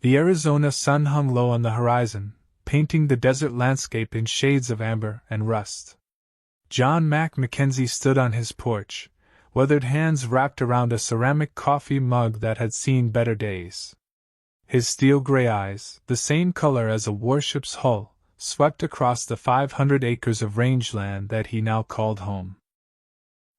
The Arizona sun hung low on the horizon, painting the desert landscape in shades of amber and rust. John Mac Mackenzie stood on his porch, weathered hands wrapped around a ceramic coffee mug that had seen better days. His steel-gray eyes, the same color as a warship's hull, swept across the 500 acres of rangeland that he now called home.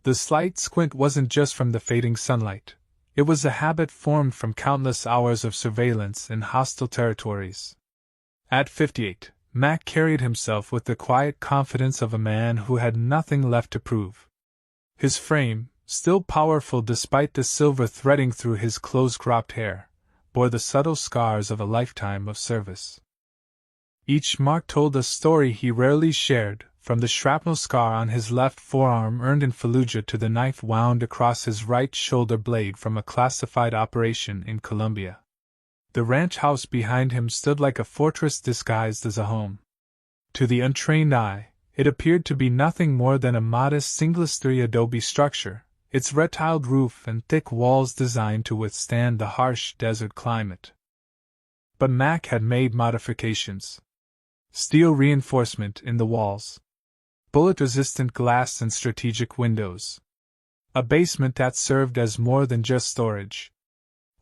The slight squint wasn't just from the fading sunlight. It was a habit formed from countless hours of surveillance in hostile territories. At 58, Mac carried himself with the quiet confidence of a man who had nothing left to prove. His frame, still powerful despite the silver threading through his close-cropped hair, bore the subtle scars of a lifetime of service. Each mark told a story he rarely shared, from the shrapnel scar on his left forearm earned in Fallujah to the knife wound across his right shoulder blade from a classified operation in Colombia. The ranch house behind him stood like a fortress disguised as a home. To the untrained eye, it appeared to be nothing more than a modest single-story adobe structure, its red-tiled roof and thick walls designed to withstand the harsh desert climate. But Mac had made modifications. Steel reinforcement in the walls, bullet-resistant glass and strategic windows. A basement that served as more than just storage.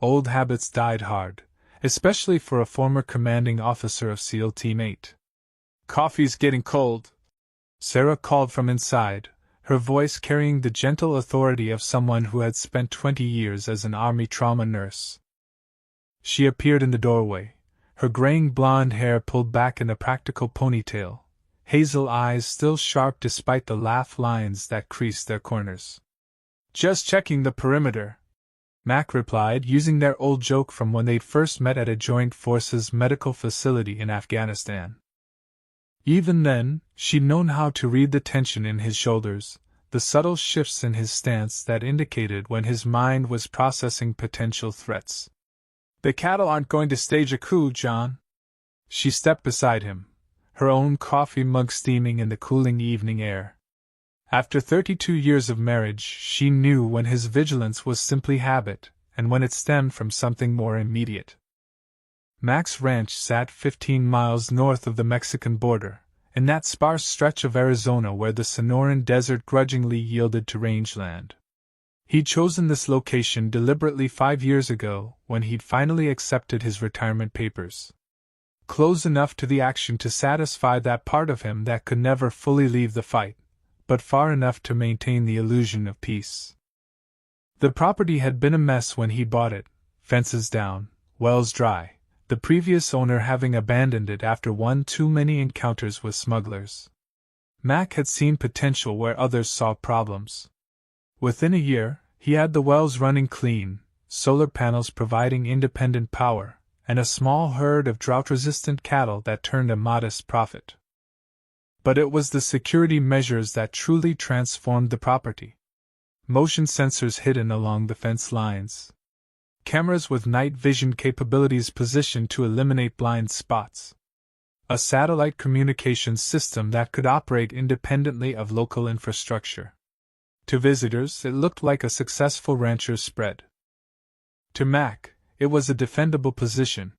Old habits died hard, especially for a former commanding officer of SEAL Team 8. "Coffee's getting cold," Sarah called from inside, her voice carrying the gentle authority of someone who had spent 20 years as an Army trauma nurse. She appeared in the doorway, her graying blonde hair pulled back in a practical ponytail, hazel eyes still sharp despite the laugh lines that creased their corners. "Just checking the perimeter," Mac replied, using their old joke from when they'd first met at a Joint Forces medical facility in Afghanistan. Even then, she'd known how to read the tension in his shoulders, the subtle shifts in his stance that indicated when his mind was processing potential threats. "The cattle aren't going to stage a coup, John." She stepped beside him, her own coffee mug steaming in the cooling evening air. After 32 years of marriage, she knew when his vigilance was simply habit, and when it stemmed from something more immediate. Mac's ranch sat 15 miles north of the Mexican border, in that sparse stretch of Arizona where the Sonoran Desert grudgingly yielded to rangeland. He'd chosen this location deliberately 5 years ago, when he'd finally accepted his retirement papers. Close enough to the action to satisfy that part of him that could never fully leave the fight, but far enough to maintain the illusion of peace. The property had been a mess when he bought it, fences down, wells dry, the previous owner having abandoned it after one too many encounters with smugglers. Mac had seen potential where others saw problems. Within a year, he had the wells running clean, solar panels providing independent power, and a small herd of drought-resistant cattle that turned a modest profit. But it was the security measures that truly transformed the property. Motion sensors hidden along the fence lines. Cameras with night vision capabilities positioned to eliminate blind spots. A satellite communications system that could operate independently of local infrastructure. To visitors, it looked like a successful rancher's spread. To Mac, it was a defendable position.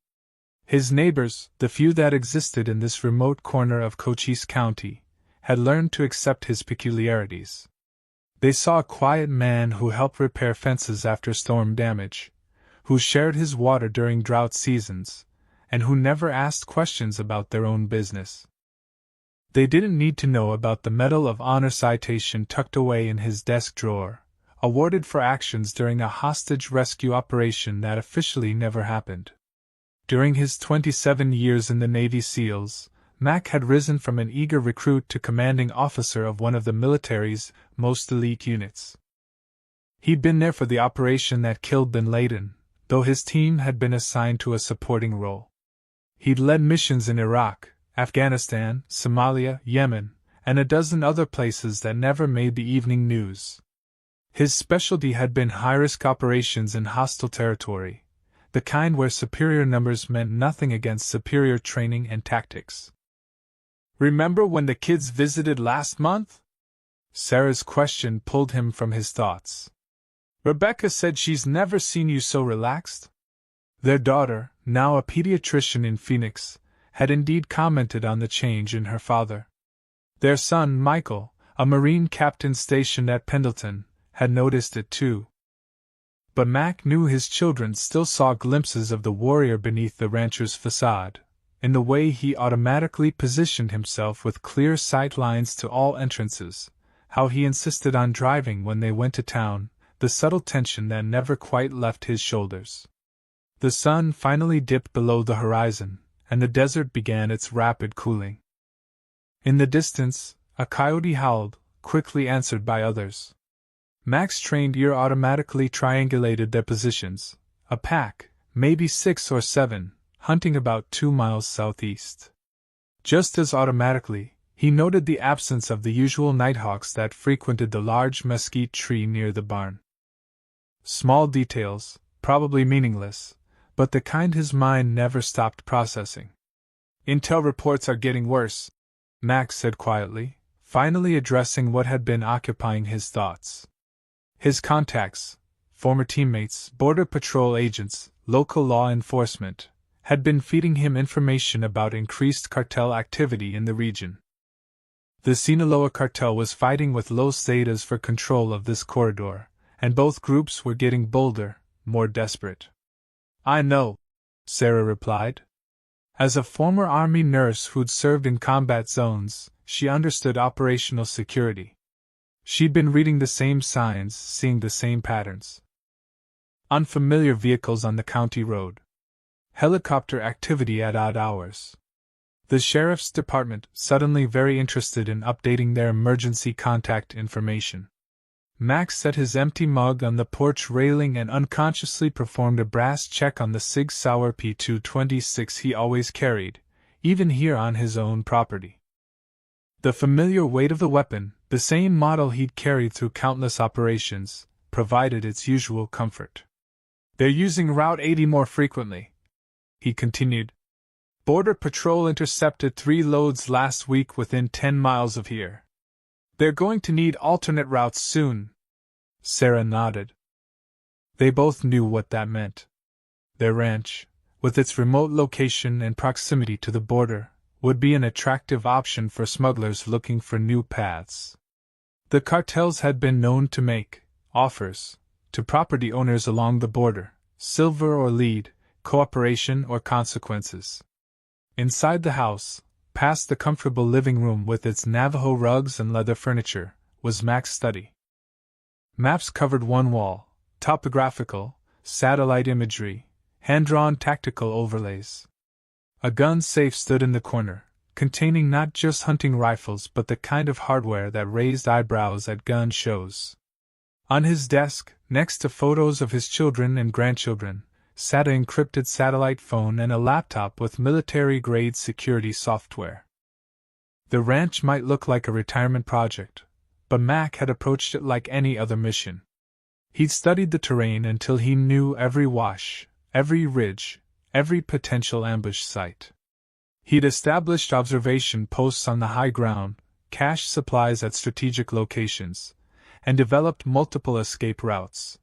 His neighbors, the few that existed in this remote corner of Cochise County, had learned to accept his peculiarities. They saw a quiet man who helped repair fences after storm damage, who shared his water during drought seasons, and who never asked questions about their own business. They didn't need to know about the Medal of Honor citation tucked away in his desk drawer, awarded for actions during a hostage rescue operation that officially never happened. During his 27 years in the Navy SEALs, Mac had risen from an eager recruit to commanding officer of one of the military's most elite units. He'd been there for the operation that killed Bin Laden, though his team had been assigned to a supporting role. He'd led missions in Iraq, Afghanistan, Somalia, Yemen, and a dozen other places that never made the evening news. His specialty had been high-risk operations in hostile territory, the kind where superior numbers meant nothing against superior training and tactics. "Remember when the kids visited last month?" Sarah's question pulled him from his thoughts. "Rebecca said she's never seen you so relaxed." Their daughter, now a pediatrician in Phoenix, had indeed commented on the change in her father. Their son, Michael, a Marine captain stationed at Pendleton, had noticed it too. But Mac knew his children still saw glimpses of the warrior beneath the rancher's facade, in the way he automatically positioned himself with clear sight lines to all entrances, how he insisted on driving when they went to town, the subtle tension that never quite left his shoulders. The sun finally dipped below the horizon, and the desert began its rapid cooling. In the distance, a coyote howled, quickly answered by others. Mac's trained ear automatically triangulated their positions, a pack, maybe 6 or 7, hunting about 2 miles southeast. Just as automatically, he noted the absence of the usual nighthawks that frequented the large mesquite tree near the barn. Small details, probably meaningless, but the kind his mind never stopped processing. "Intel reports are getting worse," Mac said quietly, finally addressing what had been occupying his thoughts. His contacts, former teammates, border patrol agents, local law enforcement, had been feeding him information about increased cartel activity in the region. The Sinaloa cartel was fighting with Los Zetas for control of this corridor, and both groups were getting bolder, more desperate. "I know," Sarah replied. As a former Army nurse who'd served in combat zones, she understood operational security. She'd been reading the same signs, seeing the same patterns. Unfamiliar vehicles on the county road. Helicopter activity at odd hours. The sheriff's department suddenly very interested in updating their emergency contact information. Max set his empty mug on the porch railing and unconsciously performed a brass check on the Sig Sauer P226 he always carried, even here on his own property. The familiar weight of the weapon, the same model he'd carried through countless operations, provided its usual comfort. "They're using Route 80 more frequently," he continued. "Border Patrol intercepted 3 loads last week within 10 miles of here. They're going to need alternate routes soon." Sarah nodded. They both knew what that meant. Their ranch, with its remote location and proximity to the border, would be an attractive option for smugglers looking for new paths. The cartels had been known to make offers to property owners along the border, silver or lead, cooperation or consequences. Inside the house, past the comfortable living room with its Navajo rugs and leather furniture, was Mac's study. Maps covered one wall, topographical, satellite imagery, hand-drawn tactical overlays. A gun safe stood in the corner, containing not just hunting rifles but the kind of hardware that raised eyebrows at gun shows. On his desk, next to photos of his children and grandchildren, sat an encrypted satellite phone and a laptop with military-grade security software. The ranch might look like a retirement project, but Mac had approached it like any other mission. He'd studied the terrain until he knew every wash, every ridge, every potential ambush site. He'd established observation posts on the high ground, cached supplies at strategic locations, and developed multiple escape routes.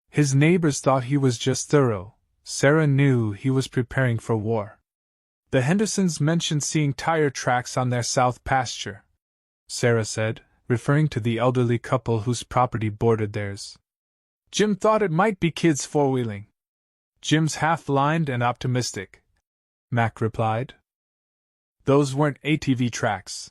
His neighbors thought he was just thorough. Sarah knew he was preparing for war. "The Hendersons mentioned seeing tire tracks on their south pasture," Sarah said, referring to the elderly couple whose property bordered theirs. "Jim thought it might be kids four-wheeling." "Jim's half-blind and optimistic," Mac replied. "Those weren't ATV tracks.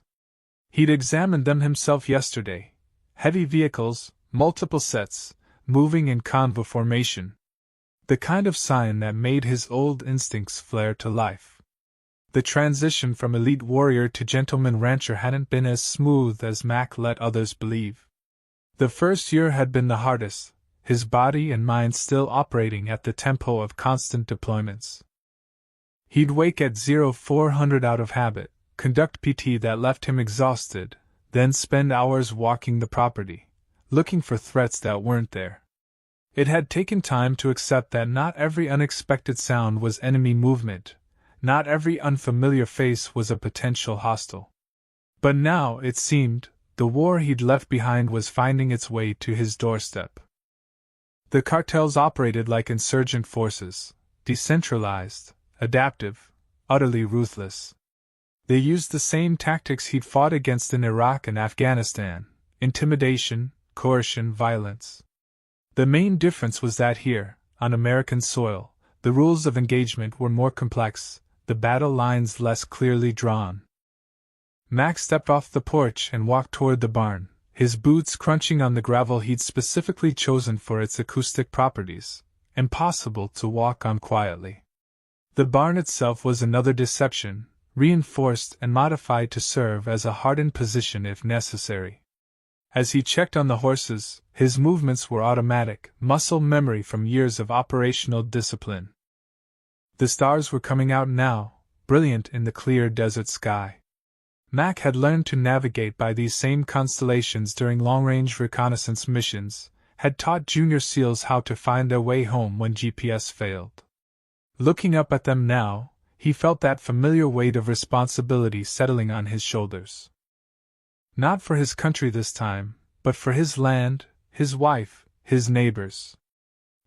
He'd examined them himself yesterday. Heavy vehicles, multiple sets, moving in convoy formation. The kind of sign that made his old instincts flare to life. The transition from elite warrior to gentleman rancher hadn't been as smooth as Mac let others believe. The first year had been the hardest, his body and mind still operating at the tempo of constant deployments. He'd wake at 0400 out of habit, conduct PT that left him exhausted, then spend hours walking the property, looking for threats that weren't there. It had taken time to accept that not every unexpected sound was enemy movement, not every unfamiliar face was a potential hostile. But now, it seemed, the war he'd left behind was finding its way to his doorstep. The cartels operated like insurgent forces, decentralized, adaptive, utterly ruthless. They used the same tactics he'd fought against in Iraq and Afghanistan: intimidation, coercion, violence. The main difference was that here, on American soil, the rules of engagement were more complex, the battle lines less clearly drawn. Mac stepped off the porch and walked toward the barn, his boots crunching on the gravel he'd specifically chosen for its acoustic properties, impossible to walk on quietly. The barn itself was another deception, reinforced and modified to serve as a hardened position if necessary. As he checked on the horses, his movements were automatic, muscle memory from years of operational discipline. The stars were coming out now, brilliant in the clear desert sky. Mac had learned to navigate by these same constellations during long-range reconnaissance missions, had taught junior SEALs how to find their way home when GPS failed. Looking up at them now, he felt that familiar weight of responsibility settling on his shoulders. Not for his country this time, but for his land, his wife, his neighbors.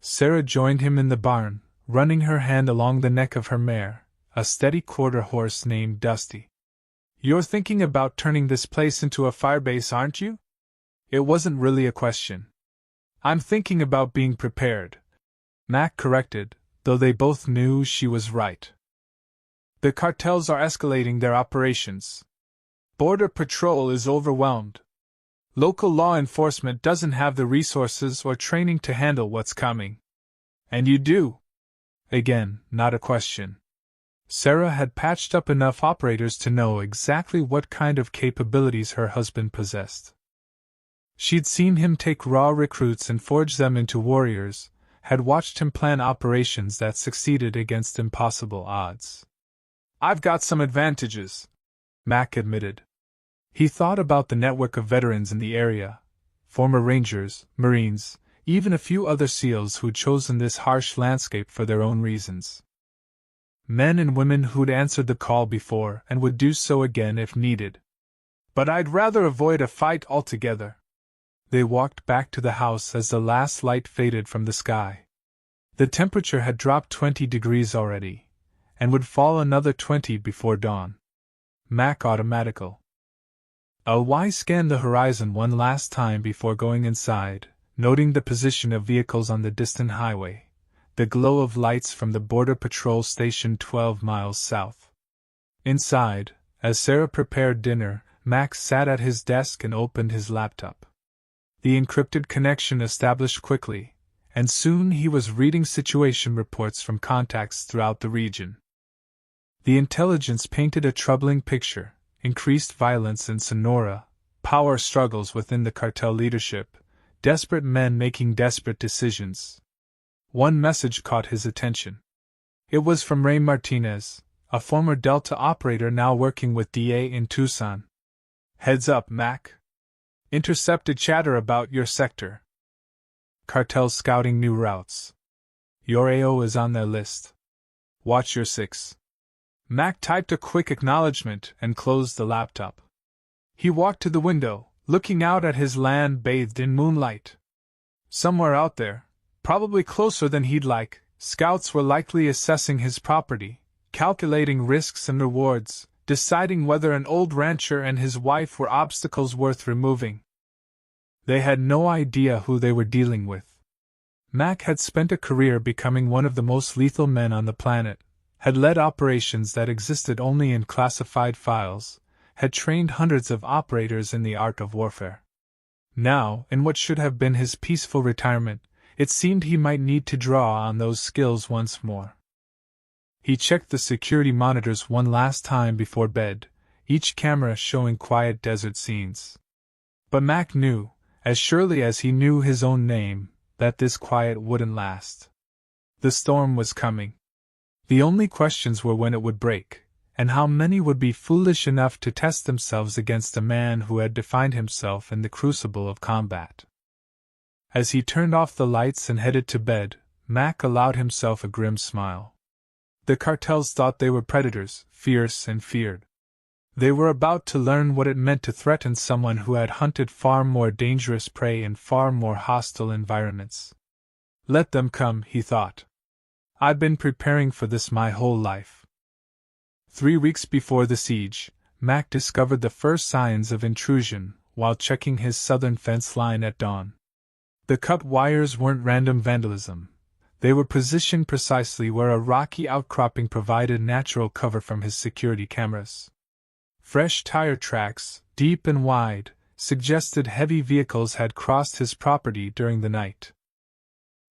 Sarah joined him in the barn, running her hand along the neck of her mare, a steady quarter horse named Dusty. "You're thinking about turning this place into a firebase, aren't you?" It wasn't really a question. "I'm thinking about being prepared," Mac corrected, though they both knew she was right. "The cartels are escalating their operations. Border Patrol is overwhelmed. Local law enforcement doesn't have the resources or training to handle what's coming. And you do." Again, not a question. Sarah had patched up enough operators to know exactly what kind of capabilities her husband possessed. She'd seen him take raw recruits and forge them into warriors, had watched him plan operations that succeeded against impossible odds. "I've got some advantages," Mac admitted. He thought about the network of veterans in the area, former Rangers, Marines, even a few other SEALs who'd chosen this harsh landscape for their own reasons. Men and women who'd answered the call before and would do so again if needed. "But I'd rather avoid a fight altogether." They walked back to the house as the last light faded from the sky. The temperature had dropped 20 degrees already, and would fall another 20 before dawn. Mac automatical. Y scanned the horizon one last time before going inside, noting the position of vehicles on the distant highway, the glow of lights from the Border Patrol station 12 miles south. Inside, as Sarah prepared dinner, Mac sat at his desk and opened his laptop. The encrypted connection established quickly, and soon he was reading situation reports from contacts throughout the region. The intelligence painted a troubling picture: increased violence in Sonora, power struggles within the cartel leadership, desperate men making desperate decisions. One message caught his attention. It was from Ray Martinez, a former Delta operator now working with DA in Tucson. "Heads up, Mac. Intercepted chatter about your sector. Cartel scouting new routes. Your AO is on their list. Watch your 6. Mac typed a quick acknowledgement and closed the laptop. He walked to the window, looking out at his land bathed in moonlight. Somewhere out there, probably closer than he'd like, scouts were likely assessing his property, calculating risks and rewards, deciding whether an old rancher and his wife were obstacles worth removing. They had no idea who they were dealing with. Mac had spent a career becoming one of the most lethal men on the planet, had led operations that existed only in classified files, had trained hundreds of operators in the art of warfare. Now, in what should have been his peaceful retirement, it seemed he might need to draw on those skills once more. He checked the security monitors one last time before bed, each camera showing quiet desert scenes. But Mac knew, as surely as he knew his own name, that this quiet wouldn't last. The storm was coming. The only questions were when it would break, and how many would be foolish enough to test themselves against a man who had defined himself in the crucible of combat. As he turned off the lights and headed to bed, Mac allowed himself a grim smile. The cartels thought they were predators, fierce and feared. They were about to learn what it meant to threaten someone who had hunted far more dangerous prey in far more hostile environments. Let them come, he thought. I've been preparing for this my whole life. 3 weeks before the siege, Mac discovered the first signs of intrusion while checking his southern fence line at dawn. The cut wires weren't random vandalism. They were positioned precisely where a rocky outcropping provided natural cover from his security cameras. Fresh tire tracks, deep and wide, suggested heavy vehicles had crossed his property during the night.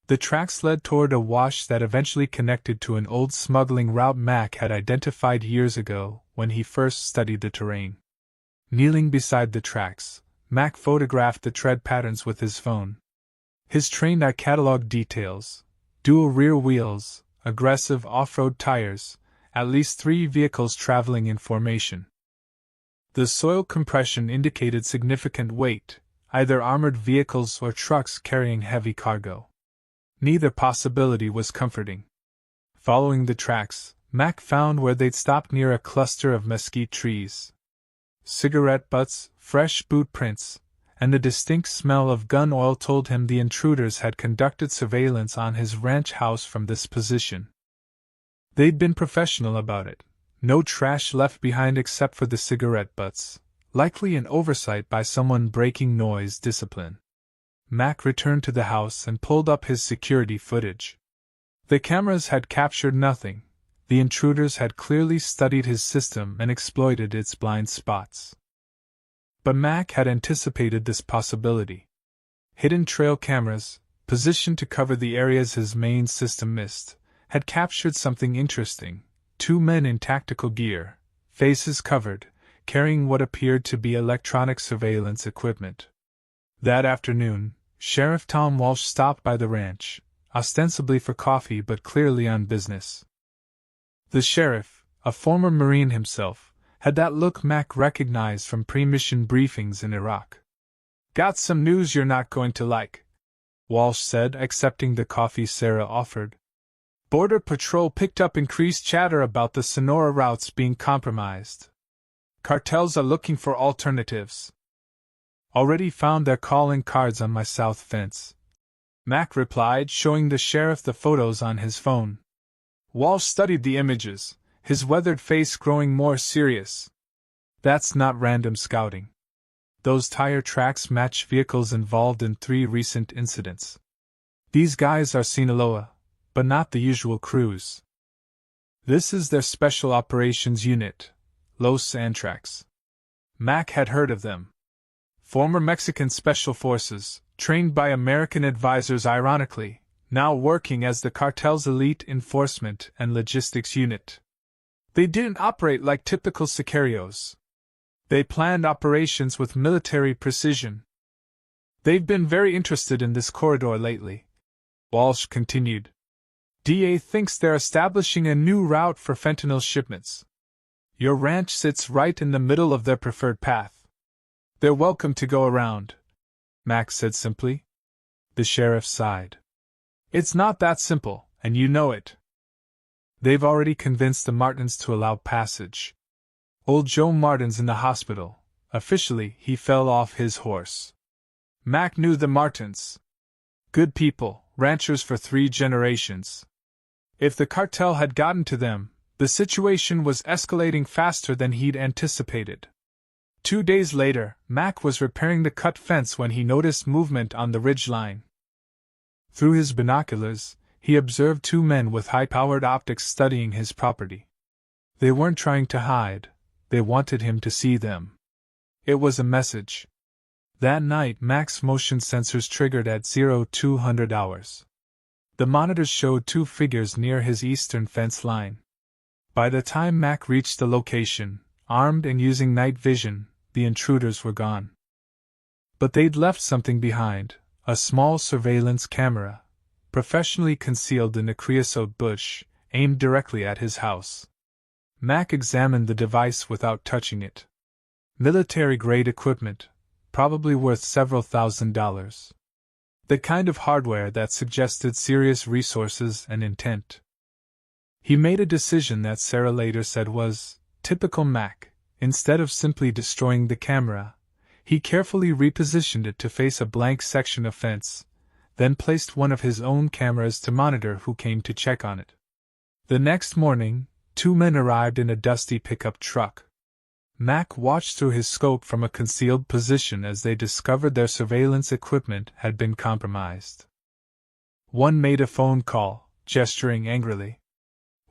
The tracks led toward a wash that eventually connected to an old smuggling route Mac had identified years ago when he first studied the terrain. Kneeling beside the tracks, Mac photographed the tread patterns with his phone. His trained eye cataloged details: dual rear wheels, aggressive off-road tires, at least 3 vehicles traveling in formation. The soil compression indicated significant weight, either armored vehicles or trucks carrying heavy cargo. Neither possibility was comforting. Following the tracks, Mac found where they'd stopped near a cluster of mesquite trees. Cigarette butts, fresh boot prints, and the distinct smell of gun oil told him the intruders had conducted surveillance on his ranch house from this position. They'd been professional about it. No trash left behind except for the cigarette butts, likely an oversight by someone breaking noise discipline. Mac returned to the house and pulled up his security footage. The cameras had captured nothing. The intruders had clearly studied his system and exploited its blind spots. But Mac had anticipated this possibility. Hidden trail cameras, positioned to cover the areas his main system missed, had captured something interesting: 2 men in tactical gear, faces covered, carrying what appeared to be electronic surveillance equipment. That afternoon, Sheriff Tom Walsh stopped by the ranch, ostensibly for coffee but clearly on business. The sheriff, a former Marine himself, had that look Mac recognized from pre-mission briefings in Iraq. "Got some news you're not going to like," Walsh said, accepting the coffee Sarah offered. "Border Patrol picked up increased chatter about the Sonora routes being compromised. Cartels are looking for alternatives." "Already found their calling cards on my south fence," Mac replied, showing the sheriff the photos on his phone. Walsh studied the images, his weathered face growing more serious. "That's not random scouting. Those tire tracks match vehicles involved in 3 recent incidents. These guys are Sinaloa, but not the usual crews. This is their Special Operations Unit, Los Antrax." Mac had heard of them. Former Mexican Special Forces, trained by American advisors ironically, now working as the cartel's elite enforcement and logistics unit. They didn't operate like typical sicarios. They planned operations with military precision. "They've been very interested in this corridor lately," Walsh continued. "DA thinks they're establishing a new route for fentanyl shipments. Your ranch sits right in the middle of their preferred path. They're welcome to go around," Mac said simply. The sheriff sighed. "It's not that simple, and you know it. They've already convinced the Martins to allow passage. Old Joe Martin's in the hospital. Officially, he fell off his horse." Mac knew the Martins. Good people, ranchers for 3 generations. If the cartel had gotten to them, the situation was escalating faster than he'd anticipated. 2 days later, Mac was repairing the cut fence when he noticed movement on the ridge line. Through his binoculars, he observed 2 men with high-powered optics studying his property. They weren't trying to hide, they wanted him to see them. It was a message. That night, Mac's motion sensors triggered at 0200 hours. The monitors showed 2 figures near his eastern fence line. By the time Mac reached the location, armed and using night vision, the intruders were gone. But they'd left something behind: a small surveillance camera, professionally concealed in a creosote bush, aimed directly at his house. Mac examined the device without touching it. Military-grade equipment, probably worth several $1,000s. The kind of hardware that suggested serious resources and intent. He made a decision that Sarah later said was typical Mac. Instead of simply destroying the camera, he carefully repositioned it to face a blank section of fence, then placed one of his own cameras to monitor who came to check on it. The next morning, 2 men arrived in a dusty pickup truck. Mac watched through his scope from a concealed position as they discovered their surveillance equipment had been compromised. One made a phone call, gesturing angrily.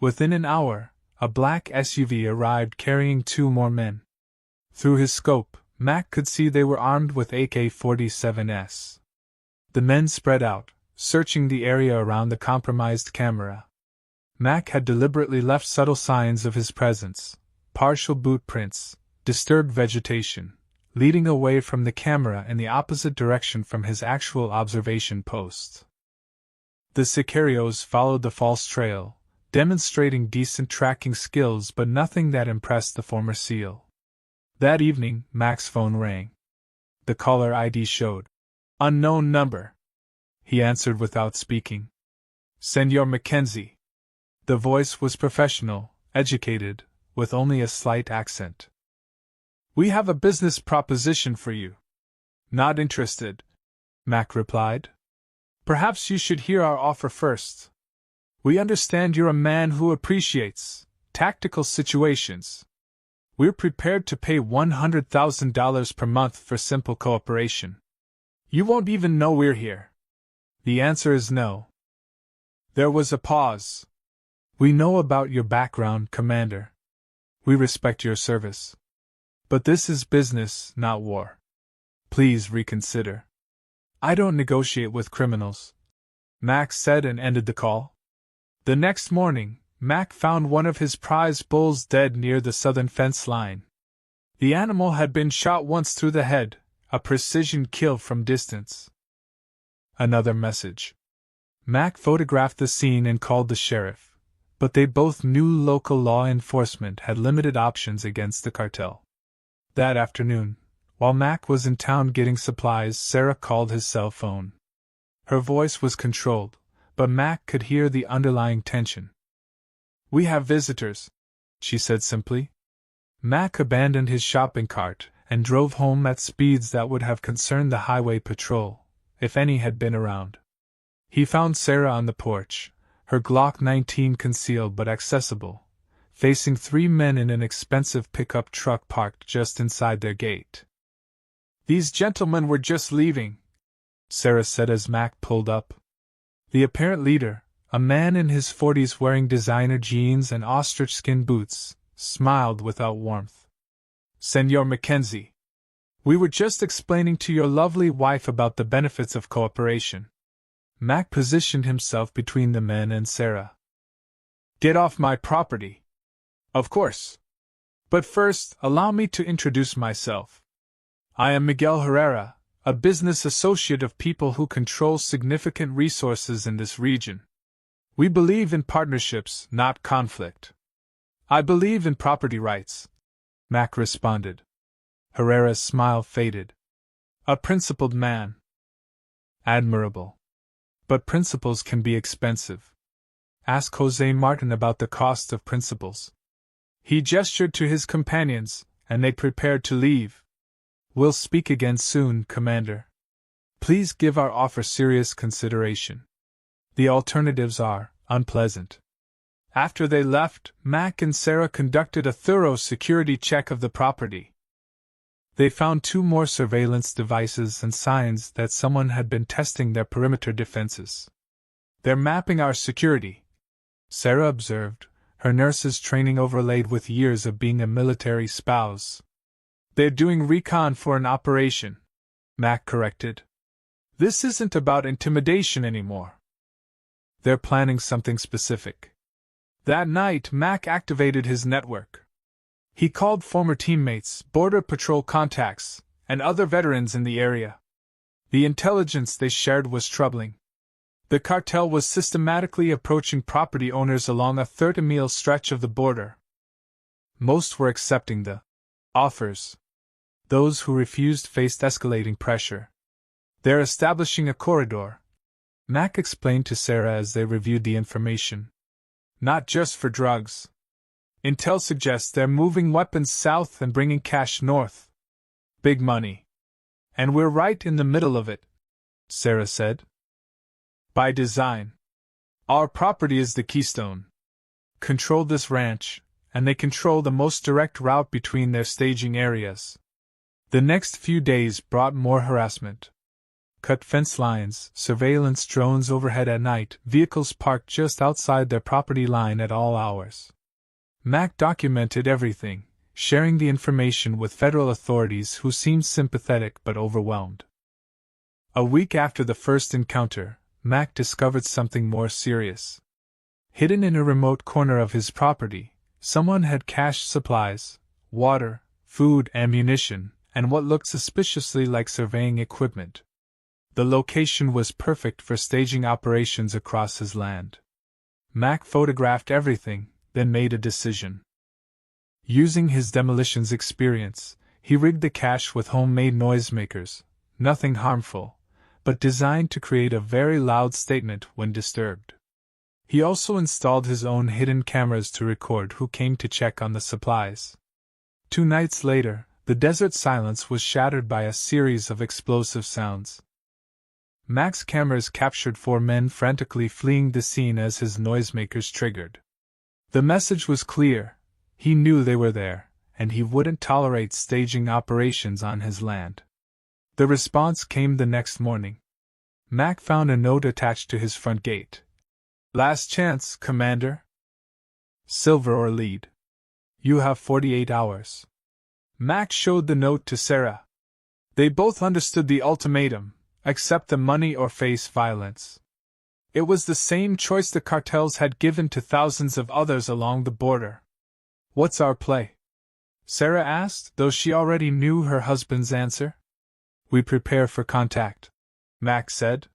Within an hour, a black SUV arrived carrying 2 more men. Through his scope, Mac could see they were armed with AK-47s. The men spread out, searching the area around the compromised camera. Mac had deliberately left subtle signs of his presence, partial boot prints, disturbed vegetation, leading away from the camera in the opposite direction from his actual observation post. The sicarios followed the false trail, demonstrating decent tracking skills but nothing that impressed the former SEAL. That evening, Mac's phone rang. The caller ID showed unknown number. He answered without speaking. Senor Mackenzie. The voice was professional, educated, with only a slight accent. We have a business proposition for you. Not interested, Mac replied. Perhaps you should hear our offer first. We understand you're a man who appreciates tactical situations. We're prepared to pay $100,000 per month for simple cooperation. You won't even know we're here. The answer is no. There was a pause. We know about your background, Commander. We respect your service. But this is business, not war. Please reconsider. I don't negotiate with criminals, Mac said and ended the call. The next morning, Mac found one of his prize bulls dead near the southern fence line. The animal had been shot once through the head, a precision kill from distance. Another message. Mac photographed the scene and called the sheriff. But they both knew local law enforcement had limited options against the cartel. That afternoon, while Mac was in town getting supplies, Sarah called his cell phone. Her voice was controlled, but Mac could hear the underlying tension. We have visitors, she said simply. Mac abandoned his shopping cart and drove home at speeds that would have concerned the highway patrol, if any had been around. He found Sarah on the porch, her Glock 19 concealed but accessible, facing 3 men in an expensive pickup truck parked just inside their gate. These gentlemen were just leaving, Sarah said as Mac pulled up. The apparent leader, a man in his 40s wearing designer jeans and ostrich skin boots, smiled without warmth. Senor Mackenzie, we were just explaining to your lovely wife about the benefits of cooperation. Mac positioned himself between the men and Sarah. Get off my property. Of course. But first, allow me to introduce myself. I am Miguel Herrera, a business associate of people who control significant resources in this region. We believe in partnerships, not conflict. I believe in property rights, Mac responded. Herrera's smile faded. A principled man. Admirable. But principles can be expensive. Ask Jose Martin about the cost of principles. He gestured to his companions, and they prepared to leave. We'll speak again soon, Commander. Please give our offer serious consideration. The alternatives are unpleasant. After they left, Mac and Sarah conducted a thorough security check of the property. They found 2 more surveillance devices and signs that someone had been testing their perimeter defenses. They're mapping our security, Sarah observed, her nurse's training overlaid with years of being a military spouse. They're doing recon for an operation, Mac corrected. This isn't about intimidation anymore. They're planning something specific. That night, Mac activated his network. He called former teammates, Border Patrol contacts, and other veterans in the area. The intelligence they shared was troubling. The cartel was systematically approaching property owners along a 30-mile stretch of the border. Most were accepting the offers. Those who refused faced escalating pressure. They're establishing a corridor, Mac explained to Sarah as they reviewed the information. Not just for drugs. Intel suggests they're moving weapons south and bringing cash north. Big money. And we're right in the middle of it, Sarah said. By design. Our property is the keystone. controlled this ranch, and they control the most direct route between their staging areas. The next few days brought more harassment. Cut fence lines, surveillance drones overhead at night, vehicles parked just outside their property line at all hours. Mac documented everything, sharing the information with federal authorities who seemed sympathetic but overwhelmed. A week after the first encounter, Mac discovered something more serious. Hidden in a remote corner of his property, someone had cached supplies, water, food, ammunition, and what looked suspiciously like surveying equipment. The location was perfect for staging operations across his land. Mac photographed everything, then made a decision. Using his demolitions experience, he rigged the cache with homemade noisemakers, nothing harmful, but designed to create a very loud statement when disturbed. He also installed his own hidden cameras to record who came to check on the supplies. 2 nights later, the desert silence was shattered by a series of explosive sounds. Mac's cameras captured 4 men frantically fleeing the scene as his noisemakers triggered. The message was clear: he knew they were there, and he wouldn't tolerate staging operations on his land. The response came the next morning. Mac found a note attached to his front gate. "Last chance, Commander. Silver or lead. You have 48 hours." Mac showed the note to Sarah. They both understood the ultimatum: accept the money or face violence. It was the same choice the cartels had given to thousands of others along the border. "What's our play?" Sarah asked, though she already knew her husband's answer. "We prepare for contact," Mac said.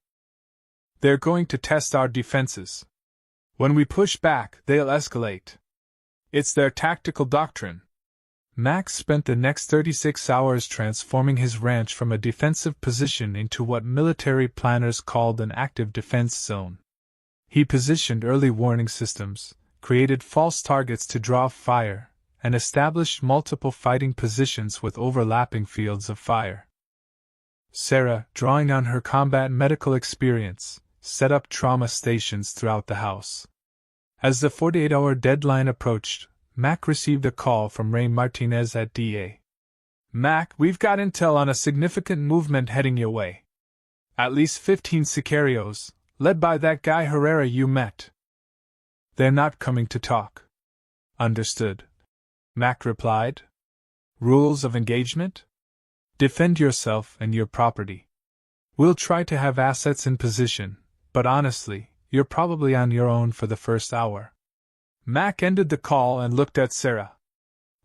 "They're going to test our defenses. When we push back, they'll escalate. It's their tactical doctrine." Mac spent the next 36 hours transforming his ranch from a defensive position into what military planners called an active defense zone. He positioned early warning systems, created false targets to draw fire, and established multiple fighting positions with overlapping fields of fire. Sarah, drawing on her combat medical experience, set up trauma stations throughout the house. As the 48-hour deadline approached, Mac received a call from Ray Martinez at DA. "Mac, we've got intel on a significant movement heading your way. At least 15 sicarios, led by that guy Herrera you met." "They're not coming to talk." "Understood," Mac replied. "Rules of engagement? Defend yourself and your property. We'll try to have assets in position, but honestly, you're probably on your own for the first hour." Mac ended the call and looked at Sarah.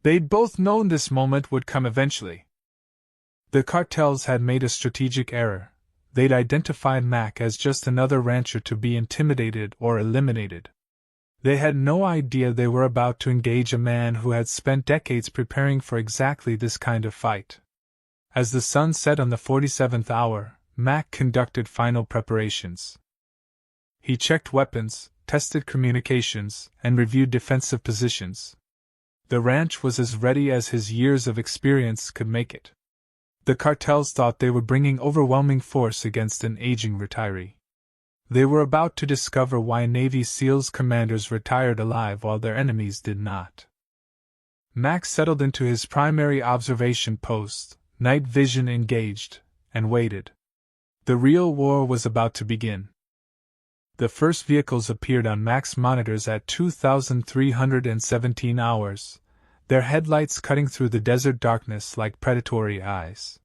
They'd both known this moment would come eventually. The cartels had made a strategic error. They'd identified Mac as just another rancher to be intimidated or eliminated. They had no idea they were about to engage a man who had spent decades preparing for exactly this kind of fight. As the sun set on the 47th hour, Mac conducted final preparations. He checked weapons, tested communications, and reviewed defensive positions. The ranch was as ready as his years of experience could make it. The cartels thought they were bringing overwhelming force against an aging retiree. They were about to discover why Navy SEALs commanders retired alive while their enemies did not. Mac settled into his primary observation post, night vision engaged, and waited. The real war was about to begin. The first vehicles appeared on Mac's monitors at 2,317 hours, their headlights cutting through the desert darkness like predatory eyes.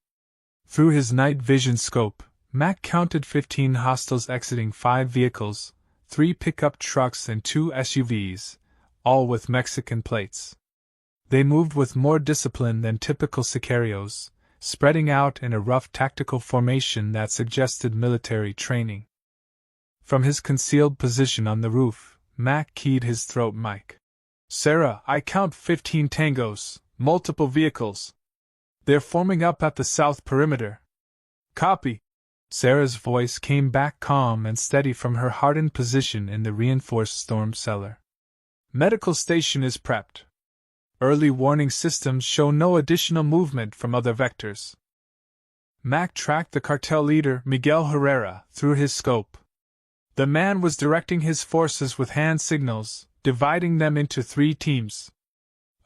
Through his night vision scope, Mac counted 15 hostiles exiting 5 vehicles, 3 pickup trucks and 2 SUVs, all with Mexican plates. They moved with more discipline than typical sicarios, spreading out in a rough tactical formation that suggested military training. From his concealed position on the roof, Mac keyed his throat mic. "Sarah, I count 15 tangos, multiple vehicles. They're forming up at the south perimeter." "Copy." Sarah's voice came back calm and steady from her hardened position in the reinforced storm cellar. "Medical station is prepped. Early warning systems show no additional movement from other vectors." Mac tracked the cartel leader, Miguel Herrera, through his scope. The man was directing his forces with hand signals, dividing them into 3 teams.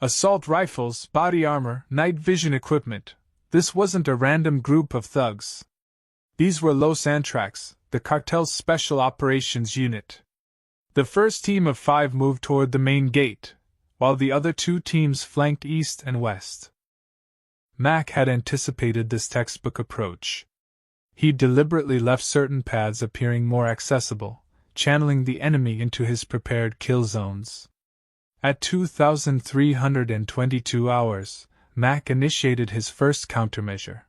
Assault rifles, body armor, night vision equipment. This wasn't a random group of thugs. These were Los Antrax, the cartel's special operations unit. The first team of 5 moved toward the main gate, while the other 2 teams flanked east and west. Mac had anticipated this textbook approach. He deliberately left certain paths appearing more accessible, channeling the enemy into his prepared kill zones. At 2,322 hours, Mac initiated his first countermeasure.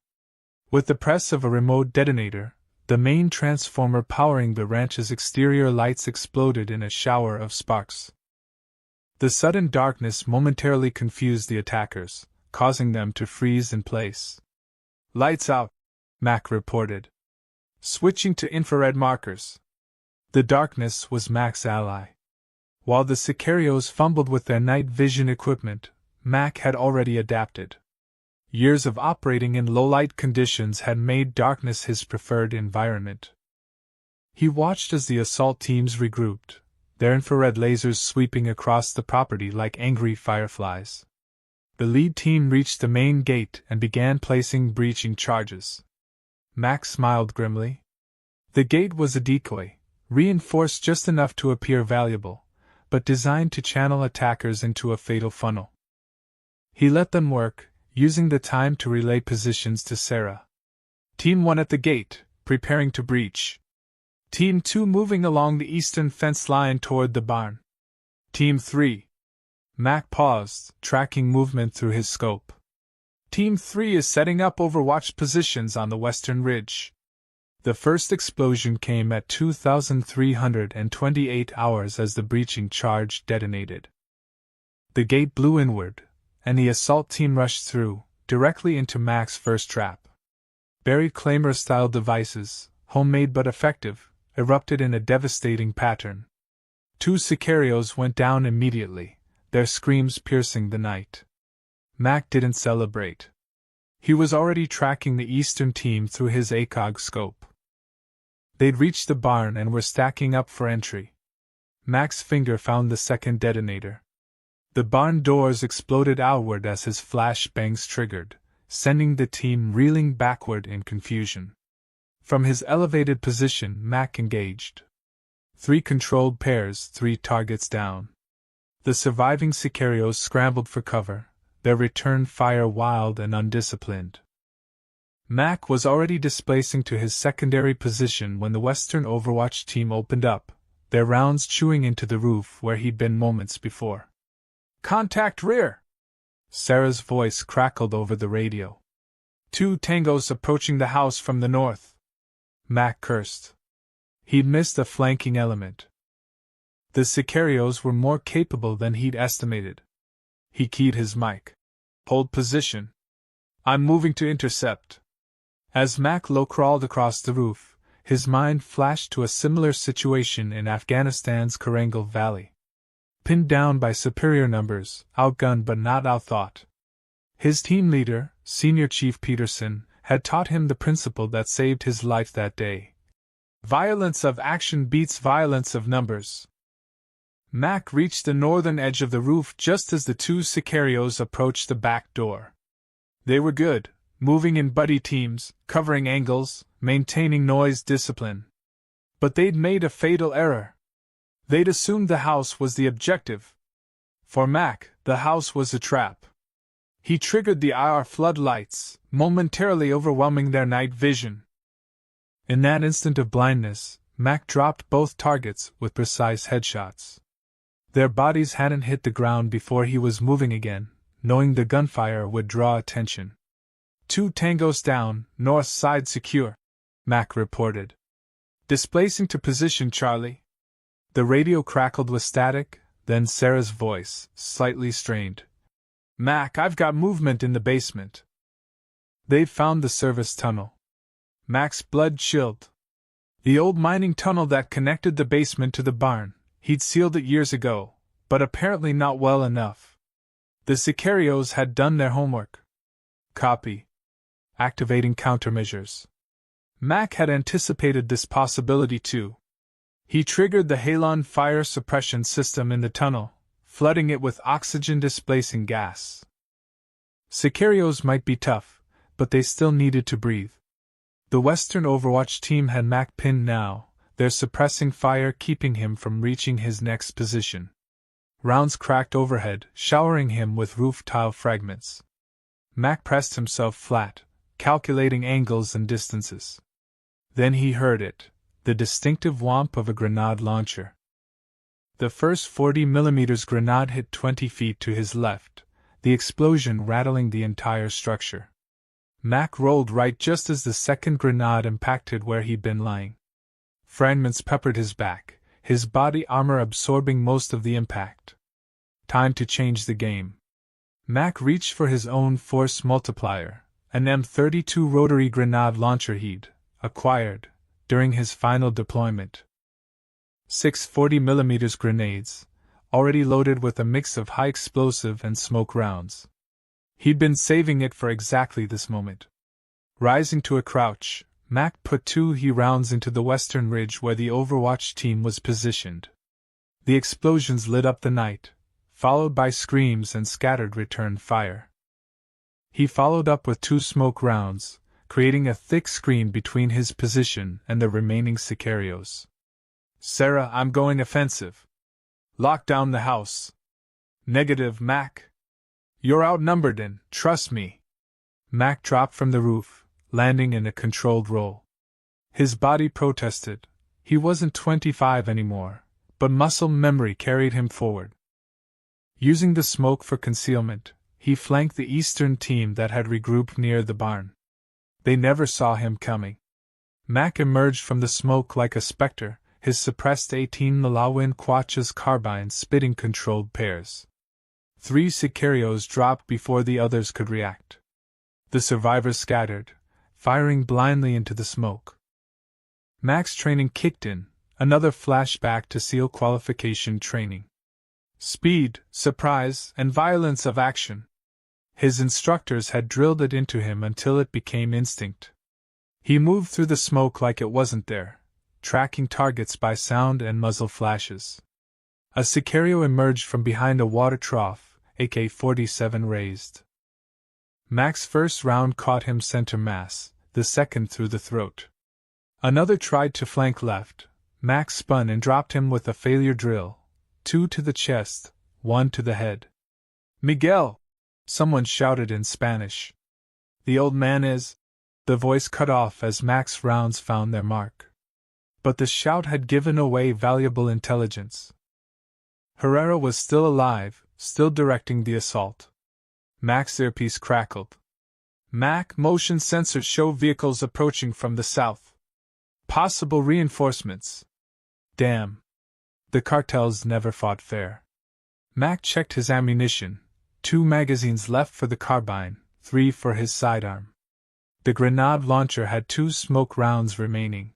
With the press of a remote detonator, the main transformer powering the ranch's exterior lights exploded in a shower of sparks. The sudden darkness momentarily confused the attackers, causing them to freeze in place. "Lights out," Mac reported. Switching to infrared markers. The darkness was Mac's ally. While the Sicarios fumbled with their night vision equipment, Mac had already adapted. Years of operating in low-light conditions had made darkness his preferred environment. He watched as the assault teams regrouped, their infrared lasers sweeping across the property like angry fireflies. The lead team reached the main gate and began placing breaching charges. Mac smiled grimly. The gate was a decoy, reinforced just enough to appear valuable, but designed to channel attackers into a fatal funnel. He let them work, using the time to relay positions to Sarah. Team 1 at the gate, preparing to breach. Team 2 moving along the eastern fence line toward the barn. Team 3. Mac paused, tracking movement through his scope. Team 3 is setting up overwatch positions on the western ridge. The first explosion came at 2,328 hours as the breaching charge detonated. The gate blew inward, and the assault team rushed through, directly into Mac's first trap. Buried claymore-style devices, homemade but effective, erupted in a devastating pattern. 2 Sicarios went down immediately, their screams piercing the night. Mac didn't celebrate. He was already tracking the eastern team through his ACOG scope. They'd reached the barn and were stacking up for entry. Mac's finger found the second detonator. The barn doors exploded outward as his flashbangs triggered, sending the team reeling backward in confusion. From his elevated position, Mac engaged. 3 controlled pairs, 3 targets down. The surviving Sicarios scrambled for cover, their return fire wild and undisciplined. Mac was already displacing to his secondary position when the Western Overwatch team opened up, their rounds chewing into the roof where he'd been moments before. "Contact rear!" Sarah's voice crackled over the radio. 2 tangos approaching the house from the north. Mac cursed. He'd missed a flanking element. The Sicarios were more capable than he'd estimated. He keyed his mic. "Hold position. I'm moving to intercept." As Mac low-crawled across the roof, his mind flashed to a similar situation in Afghanistan's Korangal Valley. Pinned down by superior numbers, outgunned but not outthought. His team leader, Senior Chief Peterson, had taught him the principle that saved his life that day. Violence of action beats violence of numbers. Mac reached the northern edge of the roof just as the 2 Sicarios approached the back door. They were good, moving in buddy teams, covering angles, maintaining noise discipline. But they'd made a fatal error. They'd assumed the house was the objective. For Mac, the house was a trap. He triggered the IR floodlights, momentarily overwhelming their night vision. In that instant of blindness, Mac dropped both targets with precise headshots. Their bodies hadn't hit the ground before he was moving again, knowing the gunfire would draw attention. 2 tangos down, north side secure, Mac reported. "Displacing to position, Charlie." The radio crackled with static, then Sarah's voice, slightly strained. "Mac, I've got movement in the basement." They've found the service tunnel. Mac's blood chilled. The old mining tunnel that connected the basement to the barn. He'd sealed it years ago, but apparently not well enough. The Sicarios had done their homework. Copy. Activating countermeasures. Mac had anticipated this possibility too. He triggered the halon fire suppression system in the tunnel, flooding it with oxygen-displacing gas. Sicarios might be tough, but they still needed to breathe. The Western Overwatch team had Mac pinned now, their suppressing fire keeping him from reaching his next position. Rounds cracked overhead, showering him with roof tile fragments. Mac pressed himself flat, calculating angles and distances. Then he heard it, the distinctive whomp of a grenade launcher. The first 40mm grenade hit 20 feet to his left, the explosion rattling the entire structure. Mac rolled right just as the second grenade impacted where he'd been lying. Fragments peppered his back, his body armor absorbing most of the impact. Time to change the game. Mac reached for his own force multiplier, an M32 rotary grenade launcher he'd acquired during his final deployment. 6 40mm grenades, already loaded with a mix of high explosive and smoke rounds. He'd been saving it for exactly this moment. Rising to a crouch, Mac put 2 He rounds into the western ridge where the Overwatch team was positioned. The explosions lit up the night, followed by screams and scattered return fire. He followed up with 2 smoke rounds, creating a thick screen between his position and the remaining Sicarios. "Sarah, I'm going offensive. Lock down the house." "Negative, Mac. You're outnumbered and, trust me." Mac dropped from the roof, landing in a controlled roll. His body protested. He wasn't 25 anymore, but muscle memory carried him forward. Using the smoke for concealment, he flanked the eastern team that had regrouped near the barn. They never saw him coming. Mac emerged from the smoke like a specter, his suppressed 18mm Quachas carbine spitting controlled pairs. 3 Sicarios dropped before the others could react. The survivors scattered, firing blindly into the smoke. Mac's training kicked in, another flashback to SEAL qualification training. Speed, surprise, and violence of action. His instructors had drilled it into him until it became instinct. He moved through the smoke like it wasn't there, tracking targets by sound and muzzle flashes. A Sicario emerged from behind a water trough, AK-47 raised. Mac's first round caught him center mass, the second through the throat. Another tried to flank left. Mac spun and dropped him with a failure drill, 2 to the chest, 1 to the head. "Miguel!" someone shouted in Spanish. "The old man is—" The voice cut off as Mac's rounds found their mark. But the shout had given away valuable intelligence. Herrera was still alive, still directing the assault. Mac's earpiece crackled. "Mac, motion sensors show vehicles approaching from the south. Possible reinforcements. Damn. The cartels never fought fair." Mac checked his ammunition, 2 magazines left for the carbine, 3 for his sidearm. The grenade launcher had 2 smoke rounds remaining.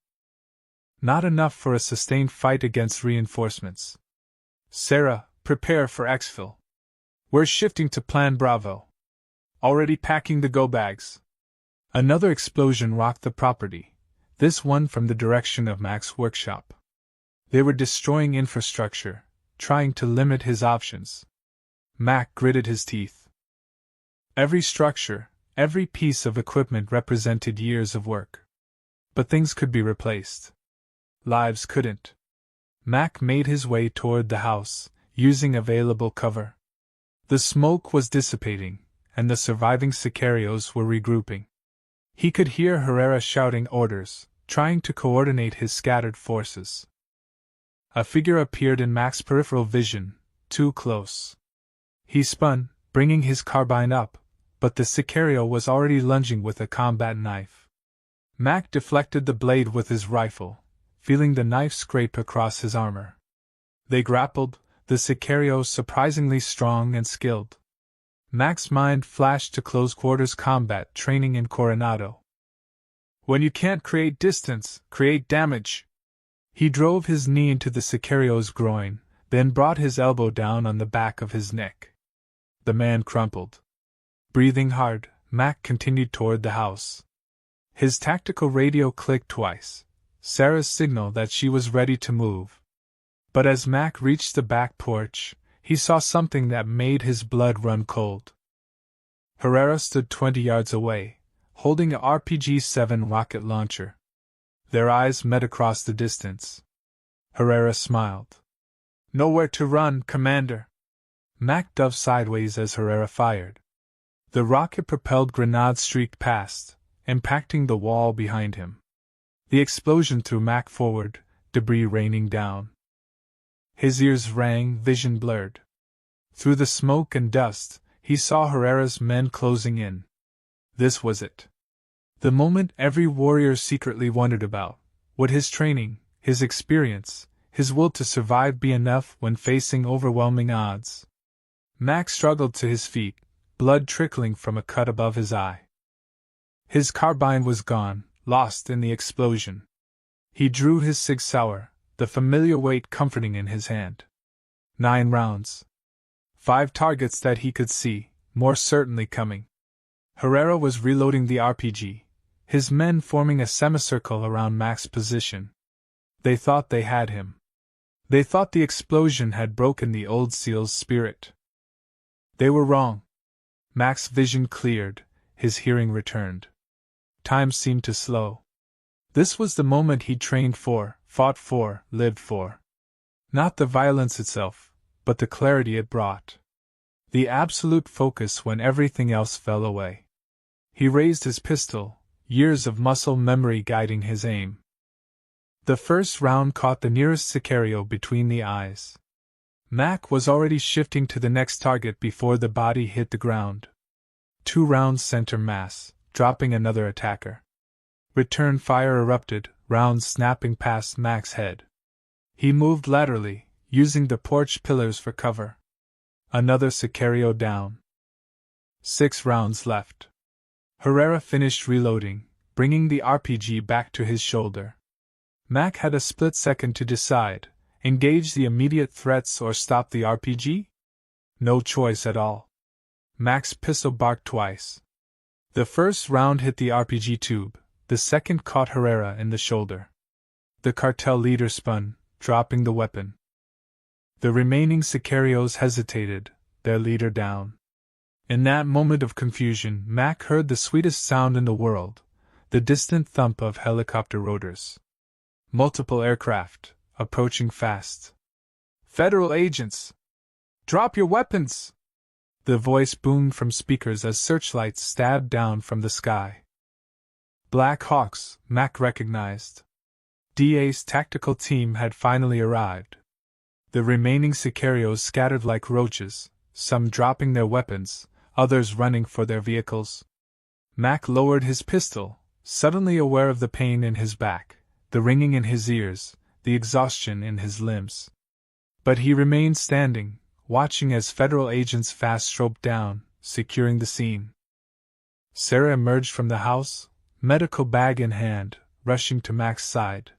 Not enough for a sustained fight against reinforcements. "Sarah, prepare for exfil. We're shifting to Plan Bravo. Already packing the go-bags." Another explosion rocked the property, this one from the direction of Mac's workshop. They were destroying infrastructure, trying to limit his options. Mac gritted his teeth. Every structure, every piece of equipment represented years of work. But things could be replaced. Lives couldn't. Mac made his way toward the house, using available cover. The smoke was dissipating, and the surviving Sicarios were regrouping. He could hear Herrera shouting orders, trying to coordinate his scattered forces. A figure appeared in Mac's peripheral vision, too close. He spun, bringing his carbine up, but the Sicario was already lunging with a combat knife. Mac deflected the blade with his rifle, feeling the knife scrape across his armor. They grappled, the Sicario surprisingly strong and skilled. Mac's mind flashed to close-quarters combat training in Coronado. When you can't create distance, create damage. He drove his knee into the Sicario's groin, then brought his elbow down on the back of his neck. The man crumpled. Breathing hard, Mac continued toward the house. His tactical radio clicked twice, Sarah's signal that she was ready to move. But as Mac reached the back porch, he saw something that made his blood run cold. Herrera stood 20 yards away, holding a RPG-7 rocket launcher. Their eyes met across the distance. Herrera smiled. "Nowhere to run, Commander." Mac dove sideways as Herrera fired. The rocket-propelled grenade streaked past, impacting the wall behind him. The explosion threw Mac forward, debris raining down. His ears rang, vision blurred. Through the smoke and dust, he saw Herrera's men closing in. This was it. The moment every warrior secretly wondered about. Would his training, his experience, his will to survive be enough when facing overwhelming odds? Mac struggled to his feet, blood trickling from a cut above his eye. His carbine was gone, lost in the explosion. He drew his Sig Sauer, the familiar weight comforting in his hand. 9 rounds. 5 targets that he could see, more certainly coming. Herrera was reloading the RPG, his men forming a semicircle around Mac's position. They thought they had him. They thought the explosion had broken the old SEAL's spirit. They were wrong. Mac's vision cleared, his hearing returned. Time seemed to slow. This was the moment he'd trained for, fought for, lived for. Not the violence itself, but the clarity it brought. The absolute focus when everything else fell away. He raised his pistol, years of muscle memory guiding his aim. The first round caught the nearest Sicario between the eyes. Mac was already shifting to the next target before the body hit the ground. 2 rounds center mass, dropping another attacker. Return fire erupted, rounds snapping past Mac's head. He moved laterally, using the porch pillars for cover. Another Sicario down. 6 rounds left. Herrera finished reloading, bringing the RPG back to his shoulder. Mac had a split second to decide. Engage the immediate threats or stop the RPG? No choice at all. Mac's pistol barked twice. The first round hit the RPG tube, the second caught Herrera in the shoulder. The cartel leader spun, dropping the weapon. The remaining Sicarios hesitated, their leader down. In that moment of confusion, Mac heard the sweetest sound in the world, the distant thump of helicopter rotors. Multiple aircraft, approaching fast. "Federal agents! Drop your weapons!" The voice boomed from speakers as searchlights stabbed down from the sky. Black Hawks, Mac recognized. DA's tactical team had finally arrived. The remaining Sicarios scattered like roaches, some dropping their weapons, others running for their vehicles. Mac lowered his pistol, suddenly aware of the pain in his back, the ringing in his ears, the exhaustion in his limbs. But he remained standing, watching as federal agents fast-strobed down, securing the scene. Sarah emerged from the house, medical bag in hand, rushing to Mac's side.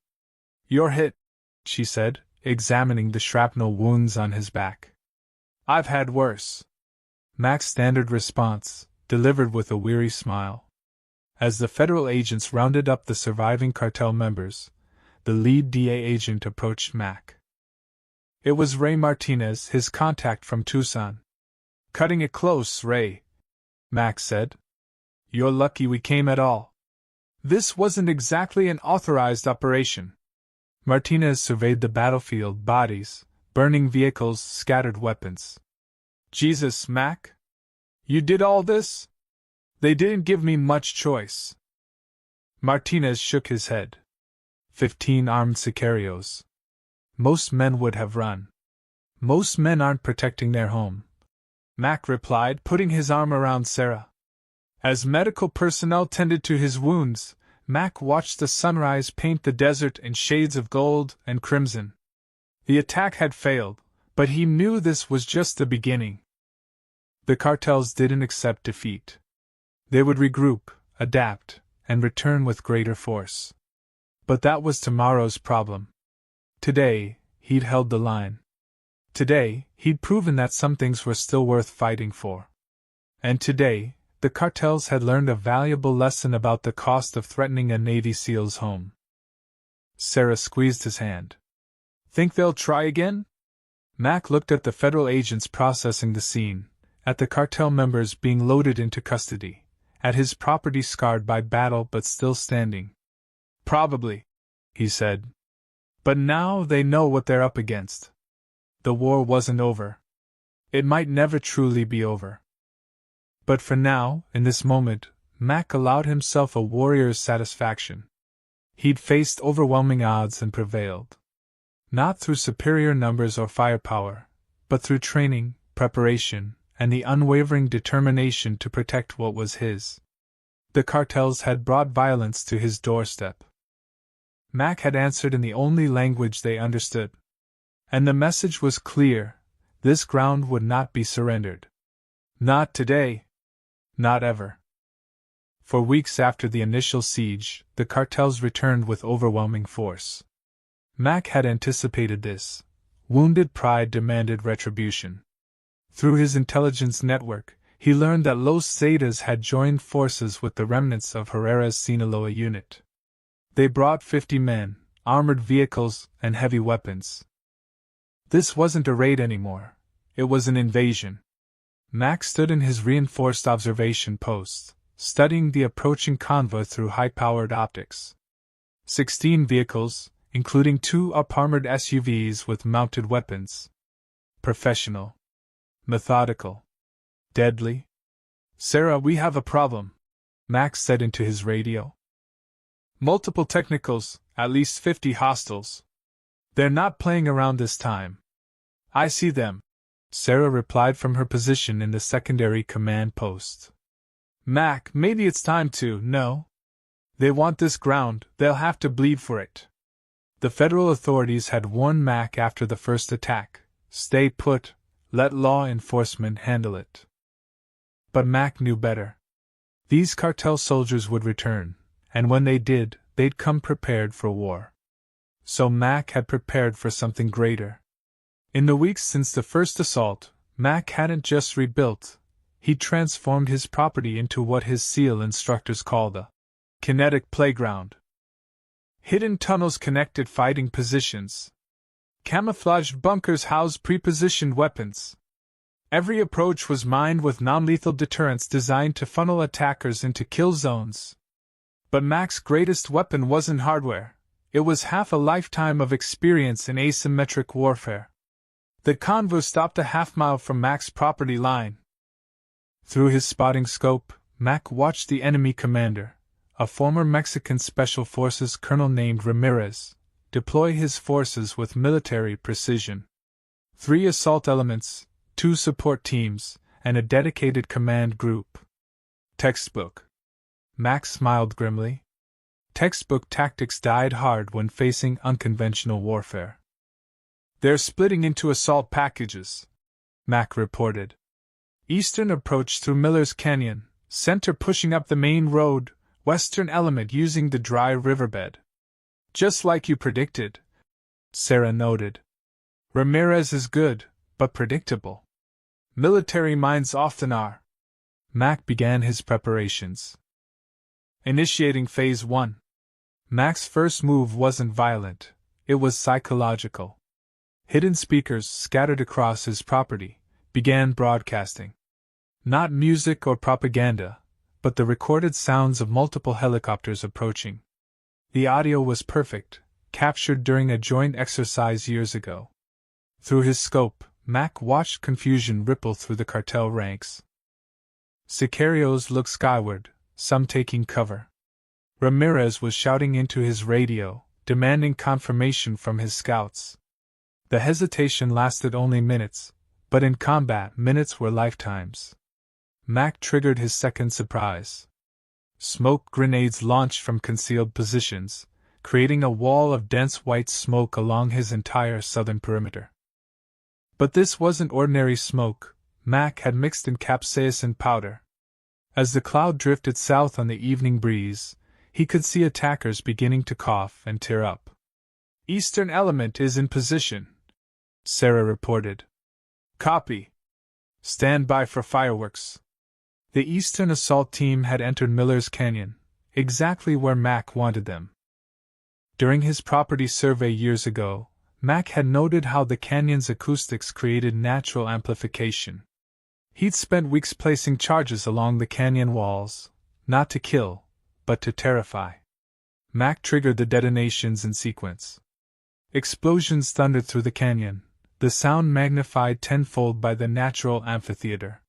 "You're hit," she said, examining the shrapnel wounds on his back. "I've had worse." Mac's standard response, delivered with a weary smile. As the federal agents rounded up the surviving cartel members, the lead DA agent approached Mac. It was Ray Martinez, his contact from Tucson. "Cutting it close, Ray," Mac said. "You're lucky we came at all. This wasn't exactly an authorized operation." Martinez surveyed the battlefield, bodies, burning vehicles, scattered weapons. "Jesus, Mac? You did all this? They didn't give me much choice." Martinez shook his head. 15 armed Sicarios. Most men would have run. Most men aren't protecting their home, Mac replied, putting his arm around Sarah. As medical personnel tended to his wounds, Mac watched the sunrise paint the desert in shades of gold and crimson. The attack had failed, but he knew this was just the beginning. The cartels didn't accept defeat. They would regroup, adapt, and return with greater force. But that was tomorrow's problem. Today, he'd held the line. Today, he'd proven that some things were still worth fighting for. And today, the cartels had learned a valuable lesson about the cost of threatening a Navy SEAL's home. Sarah squeezed his hand. Think they'll try again? Mac looked at the federal agents processing the scene, at the cartel members being loaded into custody, at his property scarred by battle but still standing. Probably, he said. But now they know what they're up against. The war wasn't over. It might never truly be over. But for now, in this moment, Mac allowed himself a warrior's satisfaction. He'd faced overwhelming odds and prevailed. Not through superior numbers or firepower, but through training, preparation, and the unwavering determination to protect what was his. The cartels had brought violence to his doorstep. Mac had answered in the only language they understood. And the message was clear: this ground would not be surrendered. Not today. Not ever. For weeks after the initial siege, the cartels returned with overwhelming force. Mac had anticipated this. Wounded pride demanded retribution. Through his intelligence network, he learned that Los Zetas had joined forces with the remnants of Herrera's Sinaloa unit. They brought 50 men, armored vehicles, and heavy weapons. This wasn't a raid anymore. It was an invasion. Mac stood in his reinforced observation post, studying the approaching convoy through high-powered optics. 16 vehicles, including 2 up-armored SUVs with mounted weapons. Professional. Methodical. Deadly. Sarah, we have a problem, Mac said into his radio. Multiple technicals, at least 50 hostiles. They're not playing around this time. I see them, Sarah replied from her position in the secondary command post. Mac, maybe it's time to, no? They want this ground, they'll have to bleed for it. The federal authorities had warned Mac after the first attack: stay put, let law enforcement handle it. But Mac knew better. These cartel soldiers would return, and when they did, they'd come prepared for war. So Mac had prepared for something greater. In the weeks since the first assault, Mac hadn't just rebuilt, he'd transformed his property into what his SEAL instructors called a kinetic playground. Hidden tunnels connected fighting positions. Camouflaged bunkers housed pre-positioned weapons. Every approach was mined with non-lethal deterrents designed to funnel attackers into kill zones. But Mac's greatest weapon wasn't hardware, it was half a lifetime of experience in asymmetric warfare. The convoy stopped a half-mile from Mac's property line. Through his spotting scope, Mac watched the enemy commander, a former Mexican Special Forces colonel named Ramirez, deploy his forces with military precision. 3 assault elements, 2 support teams, and a dedicated command group. Textbook. Mac smiled grimly. Textbook tactics died hard when facing unconventional warfare. They're splitting into assault packages, Mac reported. Eastern approach through Miller's Canyon, center pushing up the main road, western element using the dry riverbed. Just like you predicted, Sarah noted. Ramirez is good, but predictable. Military minds often are. Mac began his preparations. Initiating Phase 1. Mac's first move wasn't violent, it was psychological. Hidden speakers scattered across his property began broadcasting. Not music or propaganda, but the recorded sounds of multiple helicopters approaching. The audio was perfect, captured during a joint exercise years ago. Through his scope, Mac watched confusion ripple through the cartel ranks. Sicarios looked skyward, some taking cover. Ramirez was shouting into his radio, demanding confirmation from his scouts. The hesitation lasted only minutes, but in combat minutes were lifetimes. Mac triggered his second surprise. Smoke grenades launched from concealed positions, creating a wall of dense white smoke along his entire southern perimeter. But this wasn't ordinary smoke. Mac had mixed in capsaicin powder. As the cloud drifted south on the evening breeze, he could see attackers beginning to cough and tear up. Eastern element is in position, Sarah reported. Copy. Stand by for fireworks. The Eastern assault team had entered Miller's Canyon, exactly where Mac wanted them. During his property survey years ago, Mac had noted how the canyon's acoustics created natural amplification. He'd spent weeks placing charges along the canyon walls, not to kill, but to terrify. Mac triggered the detonations in sequence. Explosions thundered through the canyon, the sound magnified tenfold by the natural amphitheater.